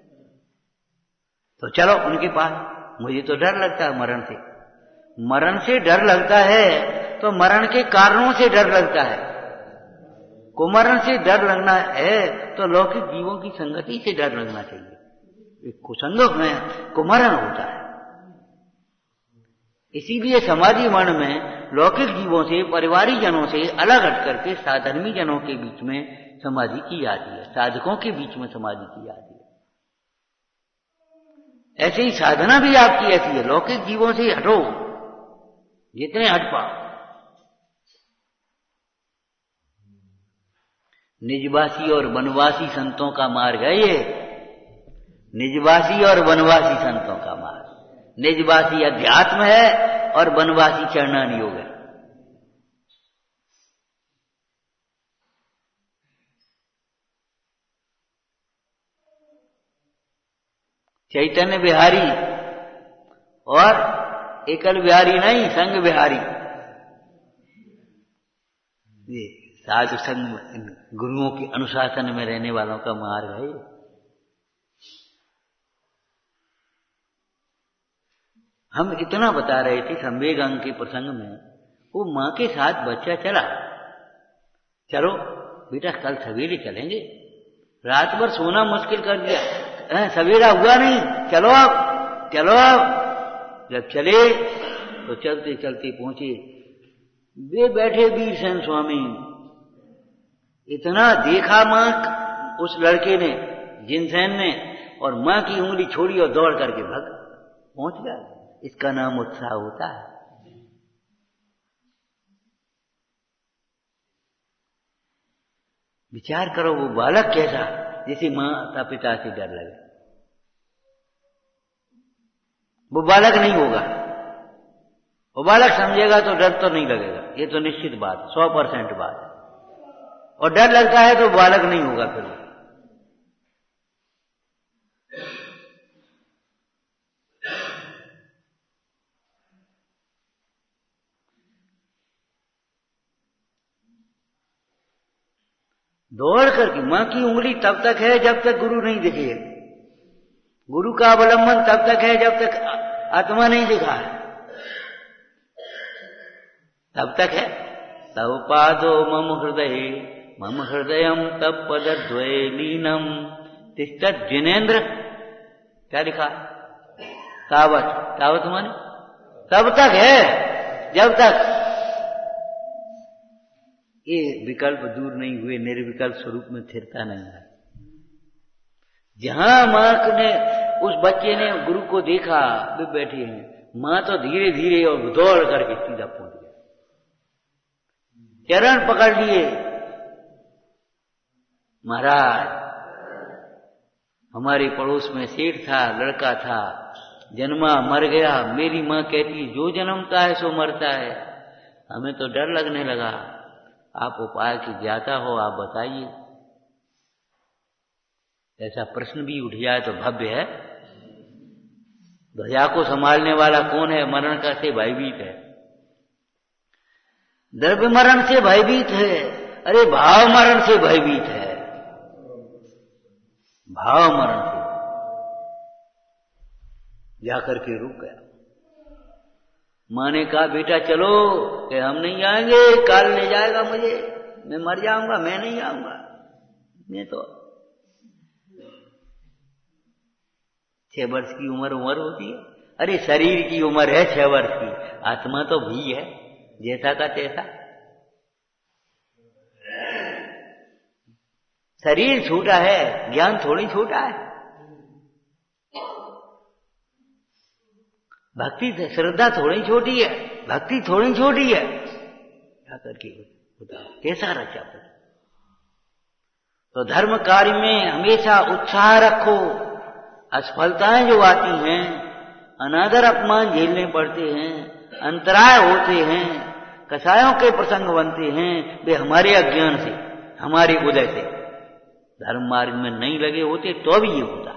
तो चलो उनके पास। मुझे तो डर लगता है मरण से। मरण से डर लगता है तो मरण के कारणों से डर लगता है। कुमरण से डर लगना है तो लौकिक जीवों की संगति से डर लगना चाहिए। कुसंग में कुमरण होता है। इसीलिए समाधि वर्ण में लौकिक जीवों से, परिवारी जनों से अलग हट करके साधर्मी जनों के बीच में समाधि की जाती है, साधकों के बीच में समाधि की जाती है। ऐसे ही साधना भी आपकी ऐसी है, लौकिक जीवों से हटो जितने हट पाओ। निजवासी और वनवासी संतों का मार्ग है ये, निजवासी और वनवासी संतों का मार्ग। निजवासी अध्यात्म है और वनवासी चरणान योग है। चैतन्य बिहारी और एकल बिहारी नहीं, संग बिहारी। ये साधु संग गुरुओं के अनुशासन में रहने वालों का मार्ग है। हम इतना बता रहे थे संवेग अंग के प्रसंग में, वो मां के साथ बच्चा चला, चलो बेटा कल सवेरे चलेंगे। रात भर सोना मुश्किल कर दिया, सवेरा हुआ नहीं, चलो आप चलो आप। जब चले तो चलते चलते पहुंचे, वे बैठे वीरसेन स्वामी। इतना देखा मां उस लड़के ने, जिनसेन ने, और मां की उंगली छोड़ी और दौड़ करके भाग पहुंच गया। इसका नाम उत्साह होता है। विचार करो वो बालक कैसा, जिसे माता पिता से डर लगे। वो बालक नहीं होगा, वो बालक समझेगा तो डर तो नहीं लगेगा, ये तो निश्चित बात, 100% बात है। और डर लगता है तो बालक नहीं होगा फिर वो। दौड़ करके मां की उंगली तब तक है जब तक गुरु नहीं दिखे। गुरु का अवलंबन तब तक है जब तक आत्मा नहीं दिखा है, तब तक है। तव पादो मम हृदयम तब पदद्वये लीनम तिष्ठत् जिनेन्द्र। क्या लिखा? तावत। तावत माने तब तक है जब तक ये विकल्प दूर नहीं हुए, निर्विकल्प स्वरूप में स्थिरता नहीं है। जहां मां ने, उस बच्चे ने गुरु को देखा, वे बैठे हैं, मां तो धीरे धीरे और दौड़ करके सीधा पहुंच गया, चरण पकड़ लिए। महाराज हमारे पड़ोस में सेठ था, लड़का था, जन्मा मर गया। मेरी मां कहती जो जन्मता है सो मरता है। हमें तो डर लगने लगा, आप उपाय की ज्ञाता हो, आप बताइए। ऐसा प्रश्न भी उठ जाए तो भव्य है। ध्वजा को संभालने वाला कौन है? मरण का से भयभीत है, द्रव्य मरण से भयभीत है, अरे भाव मरण से भयभीत है। भाव मरण से जाकर के रुक गया। मां ने कहा बेटा चलो, कि हम नहीं आएंगे, काल ले जाएगा मुझे। मैं मर जाऊंगा, मैं नहीं आऊंगा, मैं तो 6 वर्ष की उम्र होती है। अरे शरीर की उम्र है 6 वर्ष की, आत्मा तो भी है जैसा का तैसा। शरीर छोटा है, ज्ञान थोड़ी छोटा है। भक्ति श्रद्धा थोड़ी छोटी है, भक्ति थोड़ी छोटी है। क्या करके बताओ कैसा रचा पड़े। तो धर्म कार्य में हमेशा उत्साह रखो। असफलताएं जो आती हैं, अनादर अपमान झेलने पड़ते हैं, अंतराय होते हैं, कसायों के प्रसंग बनते हैं, वे हमारे अज्ञान से, हमारे उदय से। धर्म मार्ग में नहीं लगे होते तो भी ये होता।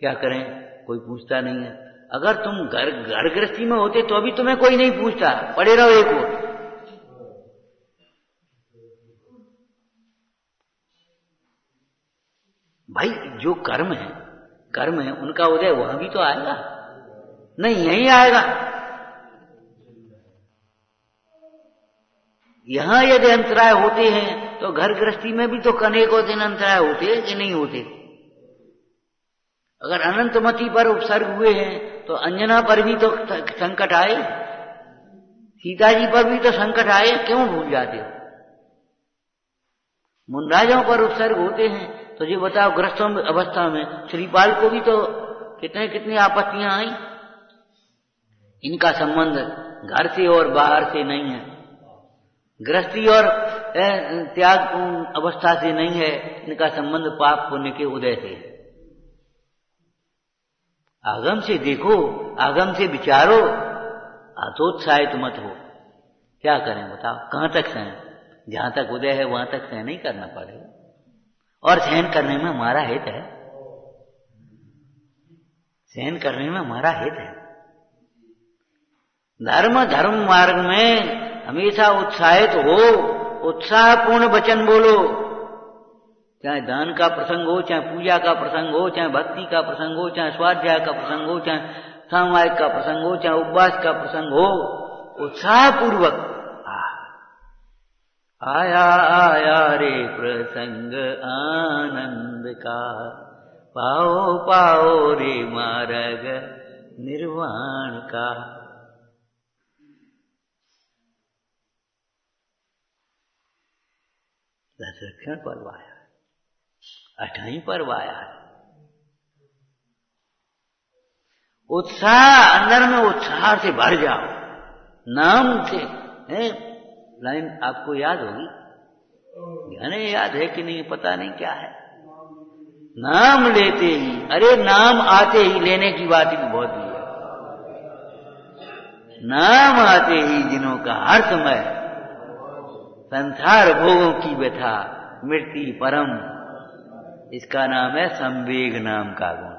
क्या करें, कोई पूछता नहीं है। अगर तुम घर गृहस्थी में होते तो अभी तुम्हें कोई नहीं पूछता, पड़े रहो एक ओर। भाई जो कर्म है उनका उदय वहां भी तो आएगा, नहीं यहीं आएगा। यहां यदि अंतराय होते हैं तो घर गृहस्थी में भी तो अनेकों दिन अंतराय होते हैं कि नहीं होते। अगर अनंतमती पर उपसर्ग हुए हैं तो अंजना पर भी तो संकट आए, सीता जी पर भी तो संकट आए, क्यों भूल जाते हो। मुनराजों पर उपसर्ग होते हैं तो ये बताओ ग्रस्तों अवस्था में श्रीपाल को भी तो कितनी आपत्तियां आई। इनका संबंध घर से और बाहर से नहीं है, गृहस्थी और त्याग अवस्था से नहीं है, इनका संबंध पाप पुण्य के उदय से है। आगम से देखो, आगम से विचारो, हतोत्साहित मत हो। क्या करें बताओ, कहां तक सहें। जहां तक उदय है वहां तक सहन नहीं करना पड़ेगा, और सहन करने में हमारा हित है, सहन करने में हमारा हित है। धर्म मार्ग में हमेशा उत्साहित हो, उत्साहपूर्ण वचन बोलो। चाहे दान का प्रसंग हो, चाहे पूजा का प्रसंग हो, चाहे भक्ति का प्रसंग हो, चाहे स्वाध्याय का प्रसंग हो, चाहे सामूहिक का प्रसंग हो, चाहे उपवास का प्रसंग हो, उत्साहपूर्वक आया आया रे प्रसंग आनंद का, पाओ पाओ रे मार्ग निर्वाण का। दशरक्षण पर्व आया, 8वां पर्व आया है। उत्साह, अंदर में उत्साह से भर जाओ। नाम से लाइन आपको याद होगी, यानी याद है कि नहीं पता नहीं क्या है। नाम लेते ही, अरे नाम आते ही, लेने की बात भी बहुत ही है। नाम आते ही जिन्हों का हर समय संसार भोगों की व्यथा मृत्यु परम, इसका नाम है संवेग नाम का गुण।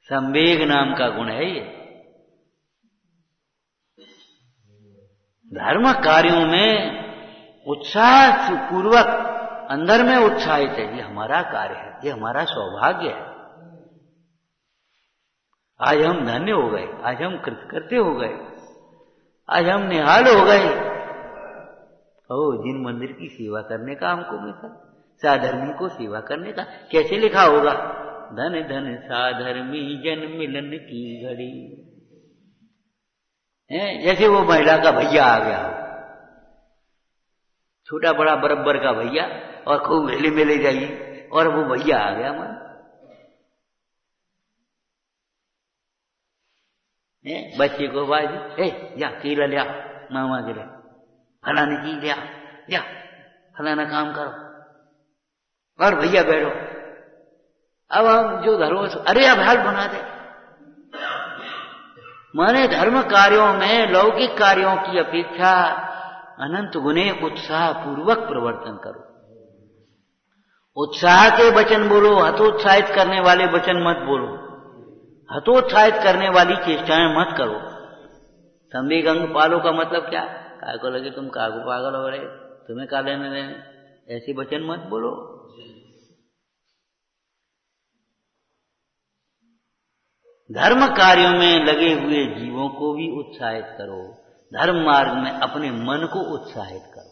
संवेग नाम का गुण है ये। धर्म कार्यों में उत्साह पूर्वक अंदर में उत्साहित है, ये हमारा कार्य है, ये हमारा सौभाग्य है। आज हम धन्य हो गए, आज हम कृतकृत्य हो गए, आज हम निहाल हो गए। जिन मंदिर की सेवा करने का हमको मिला, साधर्मी को सेवा करने का। कैसे लिखा होगा, धन धन साधर्मी जन मिलन की घड़ी। जैसे वो महिला का भैया आ गया हो, छोटा बड़ा बराबर का भैया, और खूब मेले मेले जाइए, और वो भैया आ गया मन। बच्चे को बाजी, जा केला लिया मामा के लिए, फलाने चीज लिया, जा फलाना काम करो, और भैया बैठो। अब हम जो धर्म, अरे अब हाल बना दे। माने धर्म कार्यों में लौकिक कार्यों की अपेक्षा अनंत गुने उत्साह पूर्वक प्रवर्तन करो। उत्साह के वचन बोलो, हतोत्साहित करने वाले वचन मत बोलो, हतोत्साहित करने वाली चेष्टाएं मत करो। संवेग अंग पालो का मतलब क्या, काय को लगे तुम कागो पागल हो रहे, तुम्हें का लेने देने, ऐसे वचन मत बोलो। धर्म कार्यों में लगे हुए जीवों को भी उत्साहित करो, धर्म मार्ग में अपने मन को उत्साहित करो,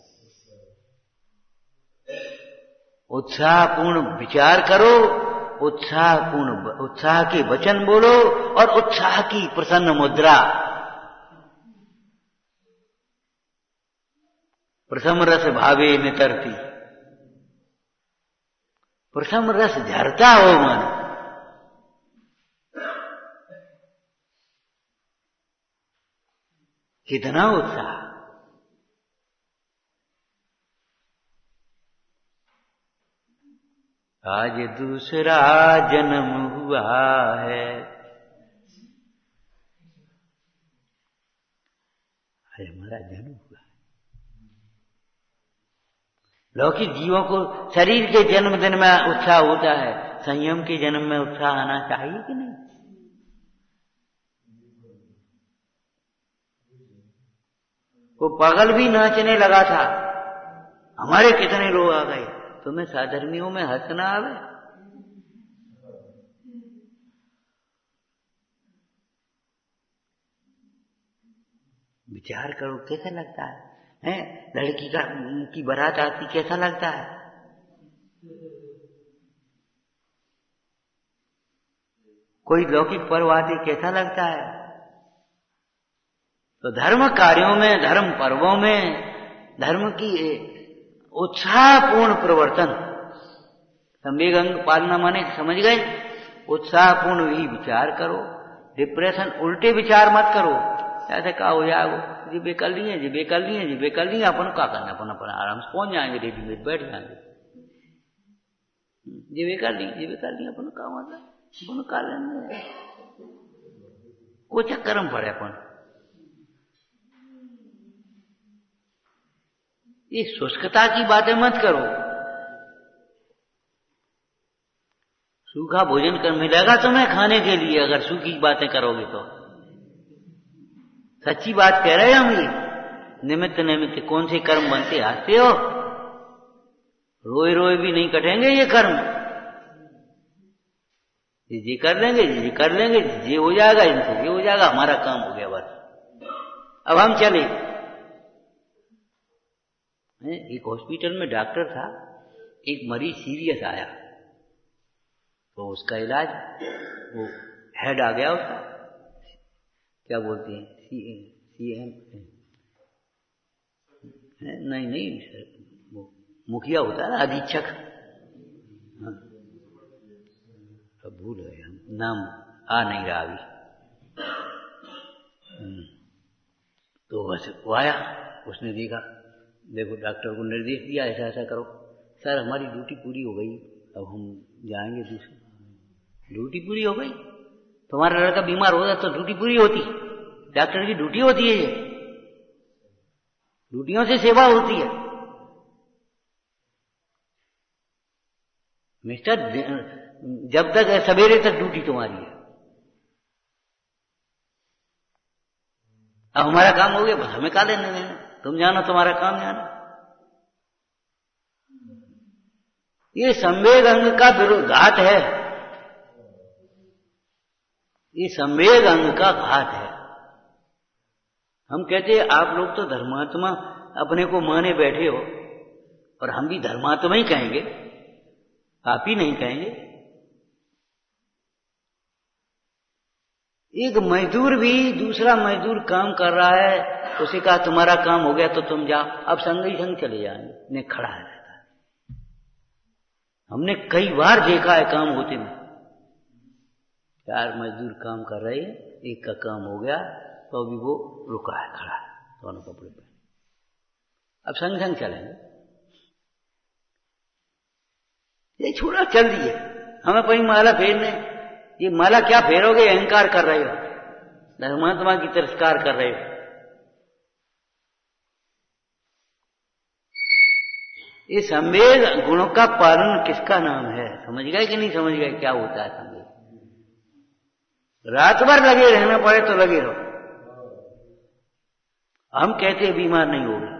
उत्साहपूर्ण विचार करो, उत्साह के वचन बोलो और उत्साह की प्रसन्न मुद्रा। प्रथम रस भावे नितरती, प्रथम रस झरता हो मन। कितना उत्साह! आज दूसरा जन्म हुआ है, आज हमारा जन्म हुआ। लौकिक जीवों को शरीर के जन्मदिन में उत्साह होता है, संयम के जन्म में उत्साह आना चाहिए कि नहीं? वो पागल भी नाचने लगा था, हमारे कितने लोग आ गए। तुम्हें साधर्मियों में हंसना आवे? विचार करो, कैसा लगता है? लड़की की बारात आती, कैसा लगता है? कोई लौकिक पर्व आते, कैसा लगता है? तो धर्म कार्यों में, धर्म पर्वों में धर्म की उत्साहपूर्ण प्रवर्तन, संवेग अंग पालना माने समझ गए? उत्साहपूर्ण ही विचार करो, डिप्रेशन उल्टे विचार मत करो। ऐसे कहा हो जाएगा, जी बेकर लिए, जी बेकर लिए, जी बेकर लिए, अपन क्या करना, अपन आराम से पहुंच जाएंगे, रेडीमेड बैठ जाएंगे। जी बेकर ली, जी बेकर ली, अपन का मतलब अपन का लेंगे, कोई चक्कर में पड़े अपन। ये शुष्कता की बातें मत करो। सूखा भोजन कर मिलेगा तुम्हें खाने के लिए अगर सूखी बातें करोगे तो। सच्ची बात कह रहे हैं हम। ये निमित्त निमित्त कौन से कर्म बनते हंसते हो? रोए रोए भी नहीं कटेंगे ये कर्म। ये कर लेंगे, ये कर लेंगे, ये हो जाएगा, इनसे ये हो जाएगा, हमारा काम हो गया बस। अब हम चले। एक हॉस्पिटल में डॉक्टर था, एक मरीज सीरियस आया तो उसका इलाज, वो हेड आ गया उसका, क्या बोलते हैं, CM नहीं वो मुखिया होता है ना, अधीक्षक, अब भूल गए, नाम आ नहीं रहा अभी। तो बस वो आया, उसने देखा, देखो डॉक्टर को निर्देश दिया ऐसा ऐसा करो। सर हमारी ड्यूटी पूरी हो गई, अब हम जाएंगे दूसरी। ड्यूटी पूरी हो गई? तुम्हारा लड़का बीमार होता तो ड्यूटी पूरी होती? डॉक्टर की ड्यूटी होती है ये, ड्यूटियों से सेवा होती है। मिस्टर, जब तक सवेरे तक ड्यूटी तुम्हारी है। अब हमारा काम हो गया, बस हमें का लेने देना, तुम जानो, तुम्हारा काम जाना। ये संवेग अंग का घात है, ये संवेग अंग का घात है। हम कहते हैं आप लोग तो धर्मात्मा अपने को माने बैठे हो, और हम भी धर्मात्मा ही कहेंगे, आप ही नहीं कहेंगे। एक मजदूर भी दूसरा मजदूर काम कर रहा है, उसे कहा तुम्हारा काम हो गया तो तुम जाओ, अब संग ही संग चले जाएंगे, ने खड़ा है रहता है। हमने कई बार देखा है काम होते में, 4 मजदूर काम कर रहे हैं, एक का काम हो गया तो अभी वो रुका है, खड़ा है, दोनों कपड़े पे, अब संग संग चलेंगे। ये छोड़ा, चल दिए, हमें अपनी माला फेरने। ये माला क्या फेरोगे? अहंकार कर रहे हो, धर्मात्मा की तिरस्कार कर रहे हो। ये संवेग गुणों का पालन किसका नाम है? समझ गए कि नहीं समझ गए क्या होता है संवेग? रात भर लगे रहना पड़े तो लगे रहो। हम कहते हैं बीमार नहीं हो गए,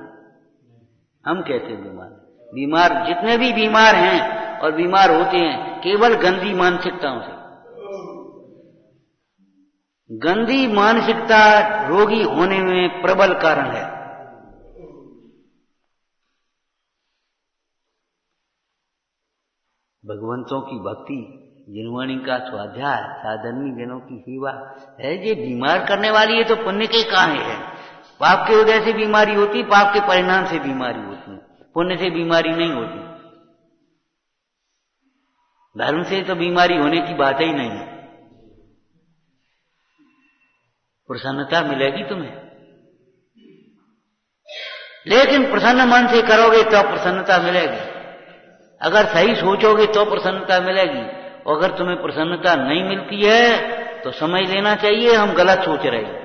हम कहते हैं बीमार जितने भी बीमार हैं और बीमार होते हैं केवल गंदी मानसिकताओं से, गंदी मानसिकता रोगी होने में प्रबल कारण है। भगवंतों की भक्ति, जिनवाणी का स्वाध्याय, साधर्मी जनों की सेवा है ये बीमार करने वाली है। तो पुण्य के कहाँ है? पाप के उदय से बीमारी होती, पाप के परिणाम से बीमारी होती, पुण्य से बीमारी नहीं होती। धर्म से तो बीमारी होने की बात ही नहीं है। प्रसन्नता मिलेगी तुम्हें, लेकिन प्रसन्न मन से करोगे तो प्रसन्नता मिलेगी। अगर सही सोचोगे तो प्रसन्नता मिलेगी, और अगर तुम्हें प्रसन्नता नहीं मिलती है तो समझ लेना चाहिए हम गलत सोच रहे हैं,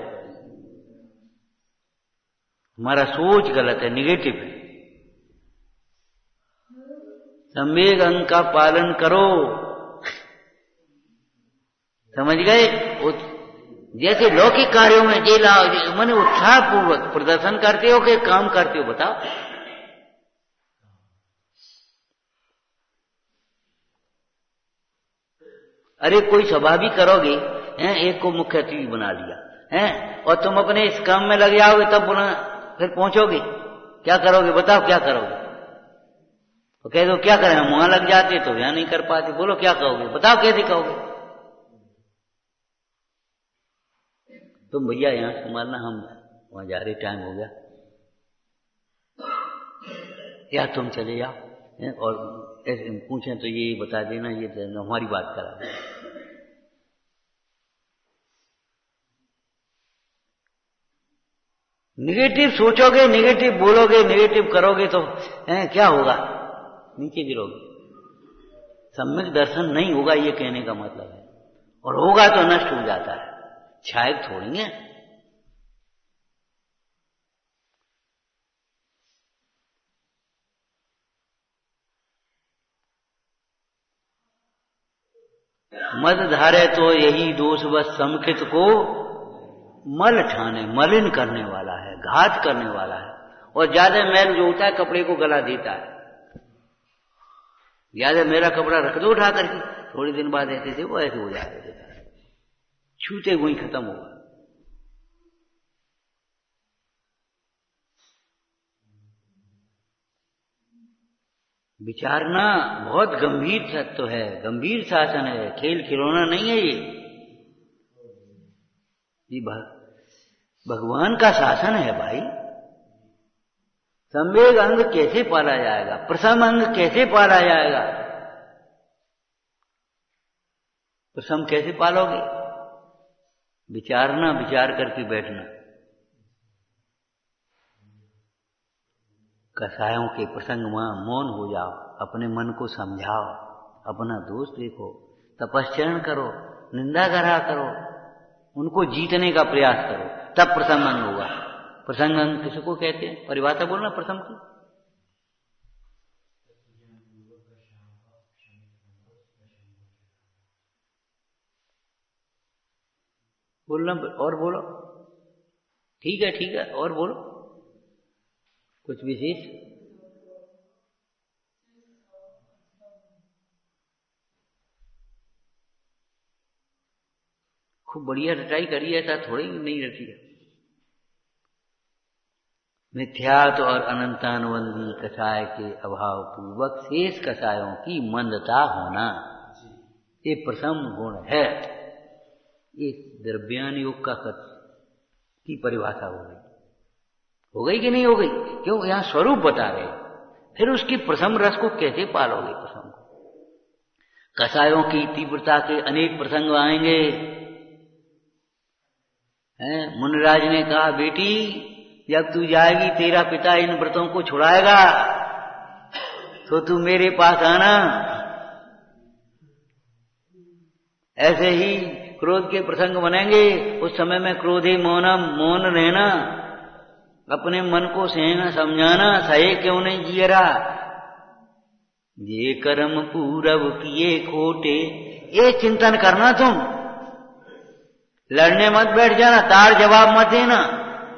हमारा सोच गलत है, निगेटिव है। संवेग अंग का पालन करो, समझ गए? जैसे लौकिक कार्यों में जे लाओ मैंने उत्साह पूर्वक प्रदर्शन करते हो कि काम करते हो, बताओ। अरे कोई सभा भी करोगे हैं, एक को मुख्य अतिथि बना लिया हैं, और तुम अपने इस काम में लग जाओगे तब फिर पहुंचोगे, क्या करोगे बताओ? क्या करोगे? तो कह दो क्या करें, हम वहां लग जाते तो यहां नहीं कर पाते। बोलो क्या कहोगे, बताओ कैसे कहोगे? तुम भैया यहां संभालना, हम वहां जा रहे, टाइम हो गया, या तुम चले जाओ। और ऐसे पूछें तो ये बता देना, ये हमारी बात करा देना। निगेटिव सोचोगे, निगेटिव बोलोगे, निगेटिव करोगे तो क्या होगा? नीचे गिरोगे। सम्यक दर्शन नहीं होगा, ये कहने का मतलब है। और होगा तो नष्ट हो जाता है, छायक थोड़ी है। मद धारे तो यही दोष बस समकित को मल ठाने, मलिन करने वाला है, घात करने वाला है। और ज्यादा मैल जो होता है कपड़े को गला देता है। ज्यादा मेरा कपड़ा रख दो उठा करके, थोड़ी दिन बाद ऐसे थे वो ऐसे हो जाते, छूते हुए खत्म होगा। विचारना बहुत गंभीर तत्व है, गंभीर शासन है, खेल खिलौना नहीं है ये भगवान का शासन है भाई। संवेग अंग कैसे पाला जाएगा, प्रसम अंग कैसे पाला जाएगा? प्रसम कैसे पालोगे? विचारना, विचार करके बैठना। कसायों के प्रसंग में मौन हो जाओ, अपने मन को समझाओ, अपना दोष देखो, तपस्चरण करो, निंदा करा करो, उनको जीतने का प्रयास करो, तब प्रसंग होगा। प्रसंग किसको कहते हैं? परिभाषा बोलना प्रसंग की। बोलना और बोलो, ठीक है, और बोलो कुछ विशेष। खूब बढ़िया रटाई करी, ऐसा थोड़ी नहीं रटी है। मिथ्यात्व और अनंतानुबंधी कसाय के अभाव पूर्वक शेष कसायों की मंदता होना, ये प्रथम गुण है। ये द्रव्यान योग का की परिभाषा हो गई कि नहीं हो गई? क्यों? यहां स्वरूप बता रहे। फिर उसकी प्रथम रस को कैसे पालोगे? प्रथम को कसायों की तीव्रता के अनेक प्रसंग आएंगे। मुनिराज ने कहा, बेटी जब तू जाएगी तेरा पिता इन व्रतों को छुड़ाएगा तो तू मेरे पास आना। ऐसे ही क्रोध के प्रसंग बनेंगे, उस समय में क्रोधे मौनम, मौन रहना, अपने मन को सहना, समझाना, सहे क्यों नहीं जियरा, ये कर्म पूरब किए खोटे, ये चिंतन करना। तुम लड़ने मत बैठ जाना, तार जवाब मत देना,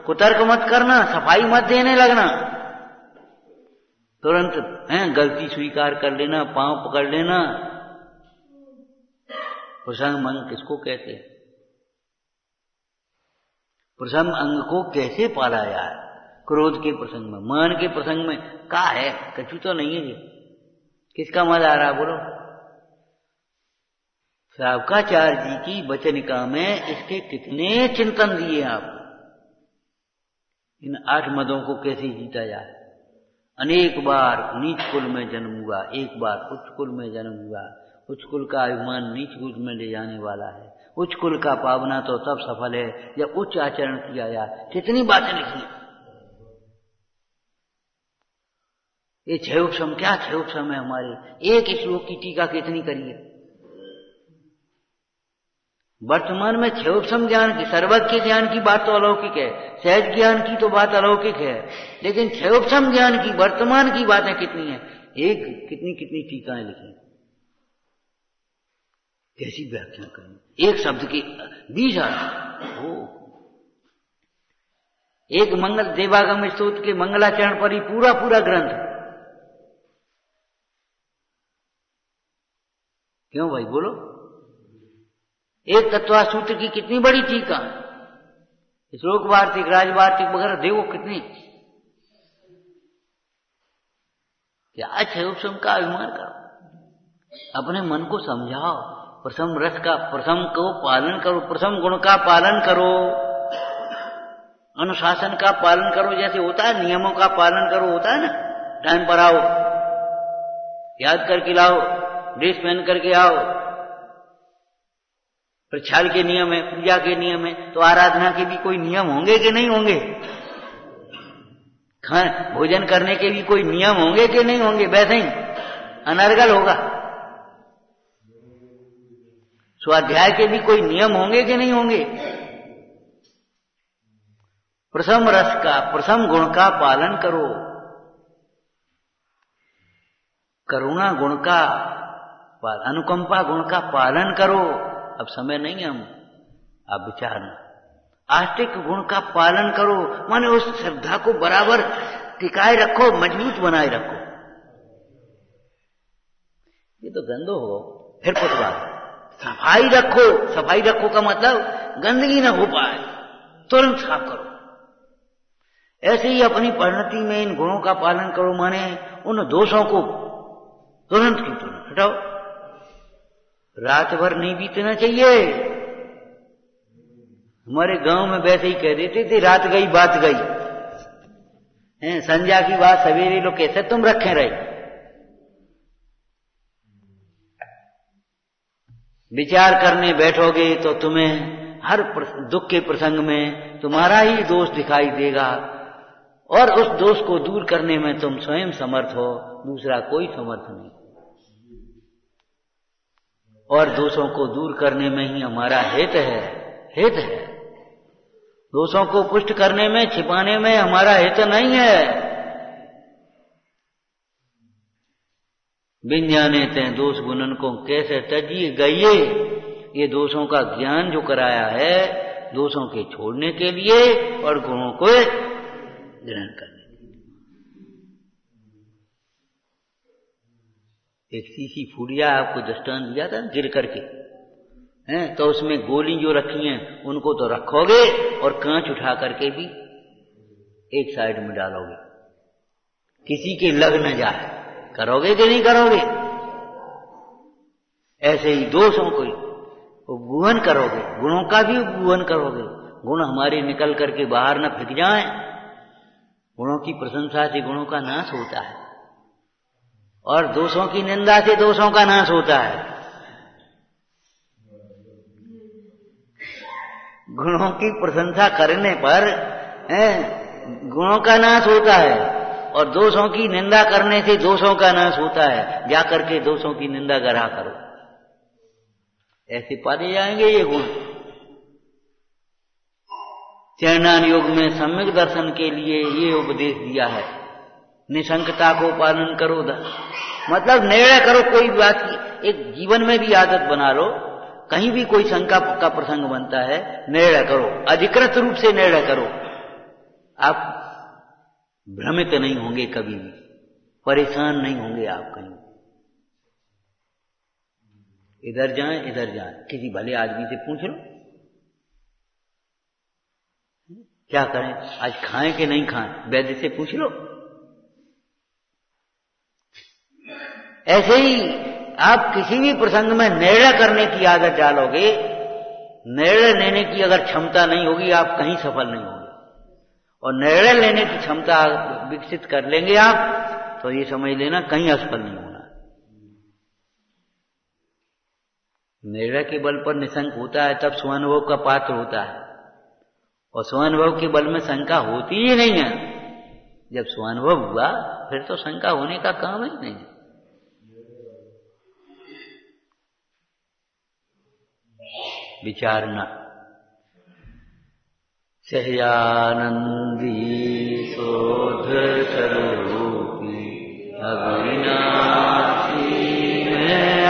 कुतर्क मत करना, सफाई मत देने लगना, तुरंत गलती स्वीकार कर लेना, पांव पकड़ लेना। प्रसंग मन किसको कहते हैं? प्रथम अंग को कैसे पाला जाए। क्रोध के प्रसंग में, मान के प्रसंग में का है, कछु तो नहीं है जी। किसका मजा आ रहा बोलो। शावकाचार्य जी की वचनिका में इसके कितने चिंतन दिए आप। इन 8 मदों को कैसे जीता जाए। अनेक बार नीच कुल में जन्म हुआ, एक बार उच्च कुल में जन्म हुआ। उच्च कुल का अभिमान नीच कुल में ले जाने वाला है। उच्च कुल का पावना तो तब सफल है जब उच्च आचरण किया जाए। कितनी बातें लिखी। ये 6 उपशम, क्या 6 उपशम है हमारे। एक श्लोक की टीका कितनी करिए। वर्तमान में 6 उपशम ज्ञान की, सर्वज्ञ ज्ञान की बात तो अलौकिक है, सहज ज्ञान की तो बात अलौकिक है, लेकिन 6 उपशम ज्ञान की वर्तमान की बातें कितनी है। एक कितनी कितनी टीकाएं लिखी, कैसी व्याख्या करें। एक शब्द की 20 अर्थ हो। एक मंगल देवागम स्तोत्र के मंगलाचरण पर ही पूरा पूरा ग्रंथ। क्यों भाई बोलो। एक तत्वा सूत्र की कितनी बड़ी टीका, श्लोक वार्तिक, राजवार्तिक वगैरह देखो कितनी। क्या 6 उपशम का अभिमान करो, अपने मन को समझाओ। प्रथम रस का, प्रथम को पालन करो, प्रथम गुण का पालन करो, अनुशासन का पालन करो। जैसे होता है नियमों का पालन करो, होता है ना, टाइम पर आओ, याद करके लाओ, ड्रेस पहन करके आओ। प्रक्षाल के नियम है, पूजा के नियम है, तो आराधना के भी कोई नियम होंगे कि नहीं होंगे। भोजन करने के भी कोई नियम होंगे कि नहीं होंगे। वैसे ही अनर्गल होगा। स्वाध्याय के भी कोई नियम होंगे कि नहीं होंगे। प्रथम रस का, प्रथम गुण का पालन करो, करुणा गुण का, अनुकंपा गुण का पालन करो। अब समय नहीं हम आप विचारना। आस्तिक गुण का पालन करो, माने उस श्रद्धा को बराबर टिकाए रखो, मजबूत बनाए रखो। ये तो गंदो हो, फिर पुतवा सफाई रखो। सफाई रखो का मतलब गंदगी ना हो पाए, तुरंत साफ करो। ऐसे ही अपनी परिणति में इन गुणों का पालन करो, माने उन दोषों को तुरंत की तुरंत हटाओ। रात भर नहीं बीतना चाहिए। हमारे गांव में वैसे ही कह देते थे, रात गई बात गई। संध्या की बात सवेरे लोग कैसे तुम रखे रहे। विचार करने बैठोगे तो तुम्हें हर दुख के प्रसंग में तुम्हारा ही दोष दिखाई देगा, और उस दोष को दूर करने में तुम स्वयं समर्थ हो, दूसरा कोई समर्थ नहीं। और दोषों को दूर करने में ही हमारा हित है, हित है। दोषों को पुष्ट करने में, छिपाने में हमारा हित नहीं है। बिन जाने ते दोष गुणन को कैसे तजिए गइए। ये दोषों का ज्ञान जो कराया है, दोषों के छोड़ने के लिए और गुणों को ग्रहण करने। एक शीशी फूटिया आपको दृष्टांत दिया था गिर करके, हैं तो उसमें गोली जो रखी हैं उनको तो रखोगे, और कांच उठा करके भी एक साइड में डालोगे, किसी के लग न जाए। करोगे कि नहीं करोगे। ऐसे ही दोषों को उपगूहन करोगे, गुणों का भी उपगूहन करोगे। गुण हमारे निकल करके बाहर न फेंक जाएं। गुणों की प्रशंसा से गुणों का नाश होता है, और दोषों की निंदा से दोषों का नाश होता है। गुणों की प्रशंसा करने पर गुणों का नाश होता है, और दोषों की निंदा करने से दोषों का नाश होता है। जाकर के दोषों की निंदा करा करो, ऐसे पाले जाएंगे ये गुण। चरणान योग में सम्यक दर्शन के लिए ये उपदेश दिया है। निशंकता को पालन करो, मतलब निर्णय करो। कोई बात की एक जीवन में भी आदत बना लो, कहीं भी कोई शंका का प्रसंग बनता है, निर्णय करो, अधिकृत रूप से निर्णय करो। आप भ्रमित नहीं होंगे, कभी भी परेशान नहीं होंगे आप कहीं। इधर जाएं, किसी भले आदमी से पूछ लो, क्या करें, आज खाएं कि नहीं खाएं, वैद्य से पूछ लो। ऐसे ही आप किसी भी प्रसंग में निर्णय करने की आदत डालोगे, निर्णय लेने की अगर क्षमता नहीं होगी आप कहीं सफल नहीं होंगे। और निर्णय लेने की क्षमता विकसित कर लेंगे आप तो ये समझ लेना कहीं असफल नहीं होना। निर्णय के बल पर निशंक होता है तब स्वानुभव का पात्र होता है, और स्वानुभव के बल में शंका होती ही नहीं है। जब स्वानुभव हुआ फिर तो शंका होने का काम ही नहीं। विचारना सहजानंदी शोध स्वरूपी अविनाशी में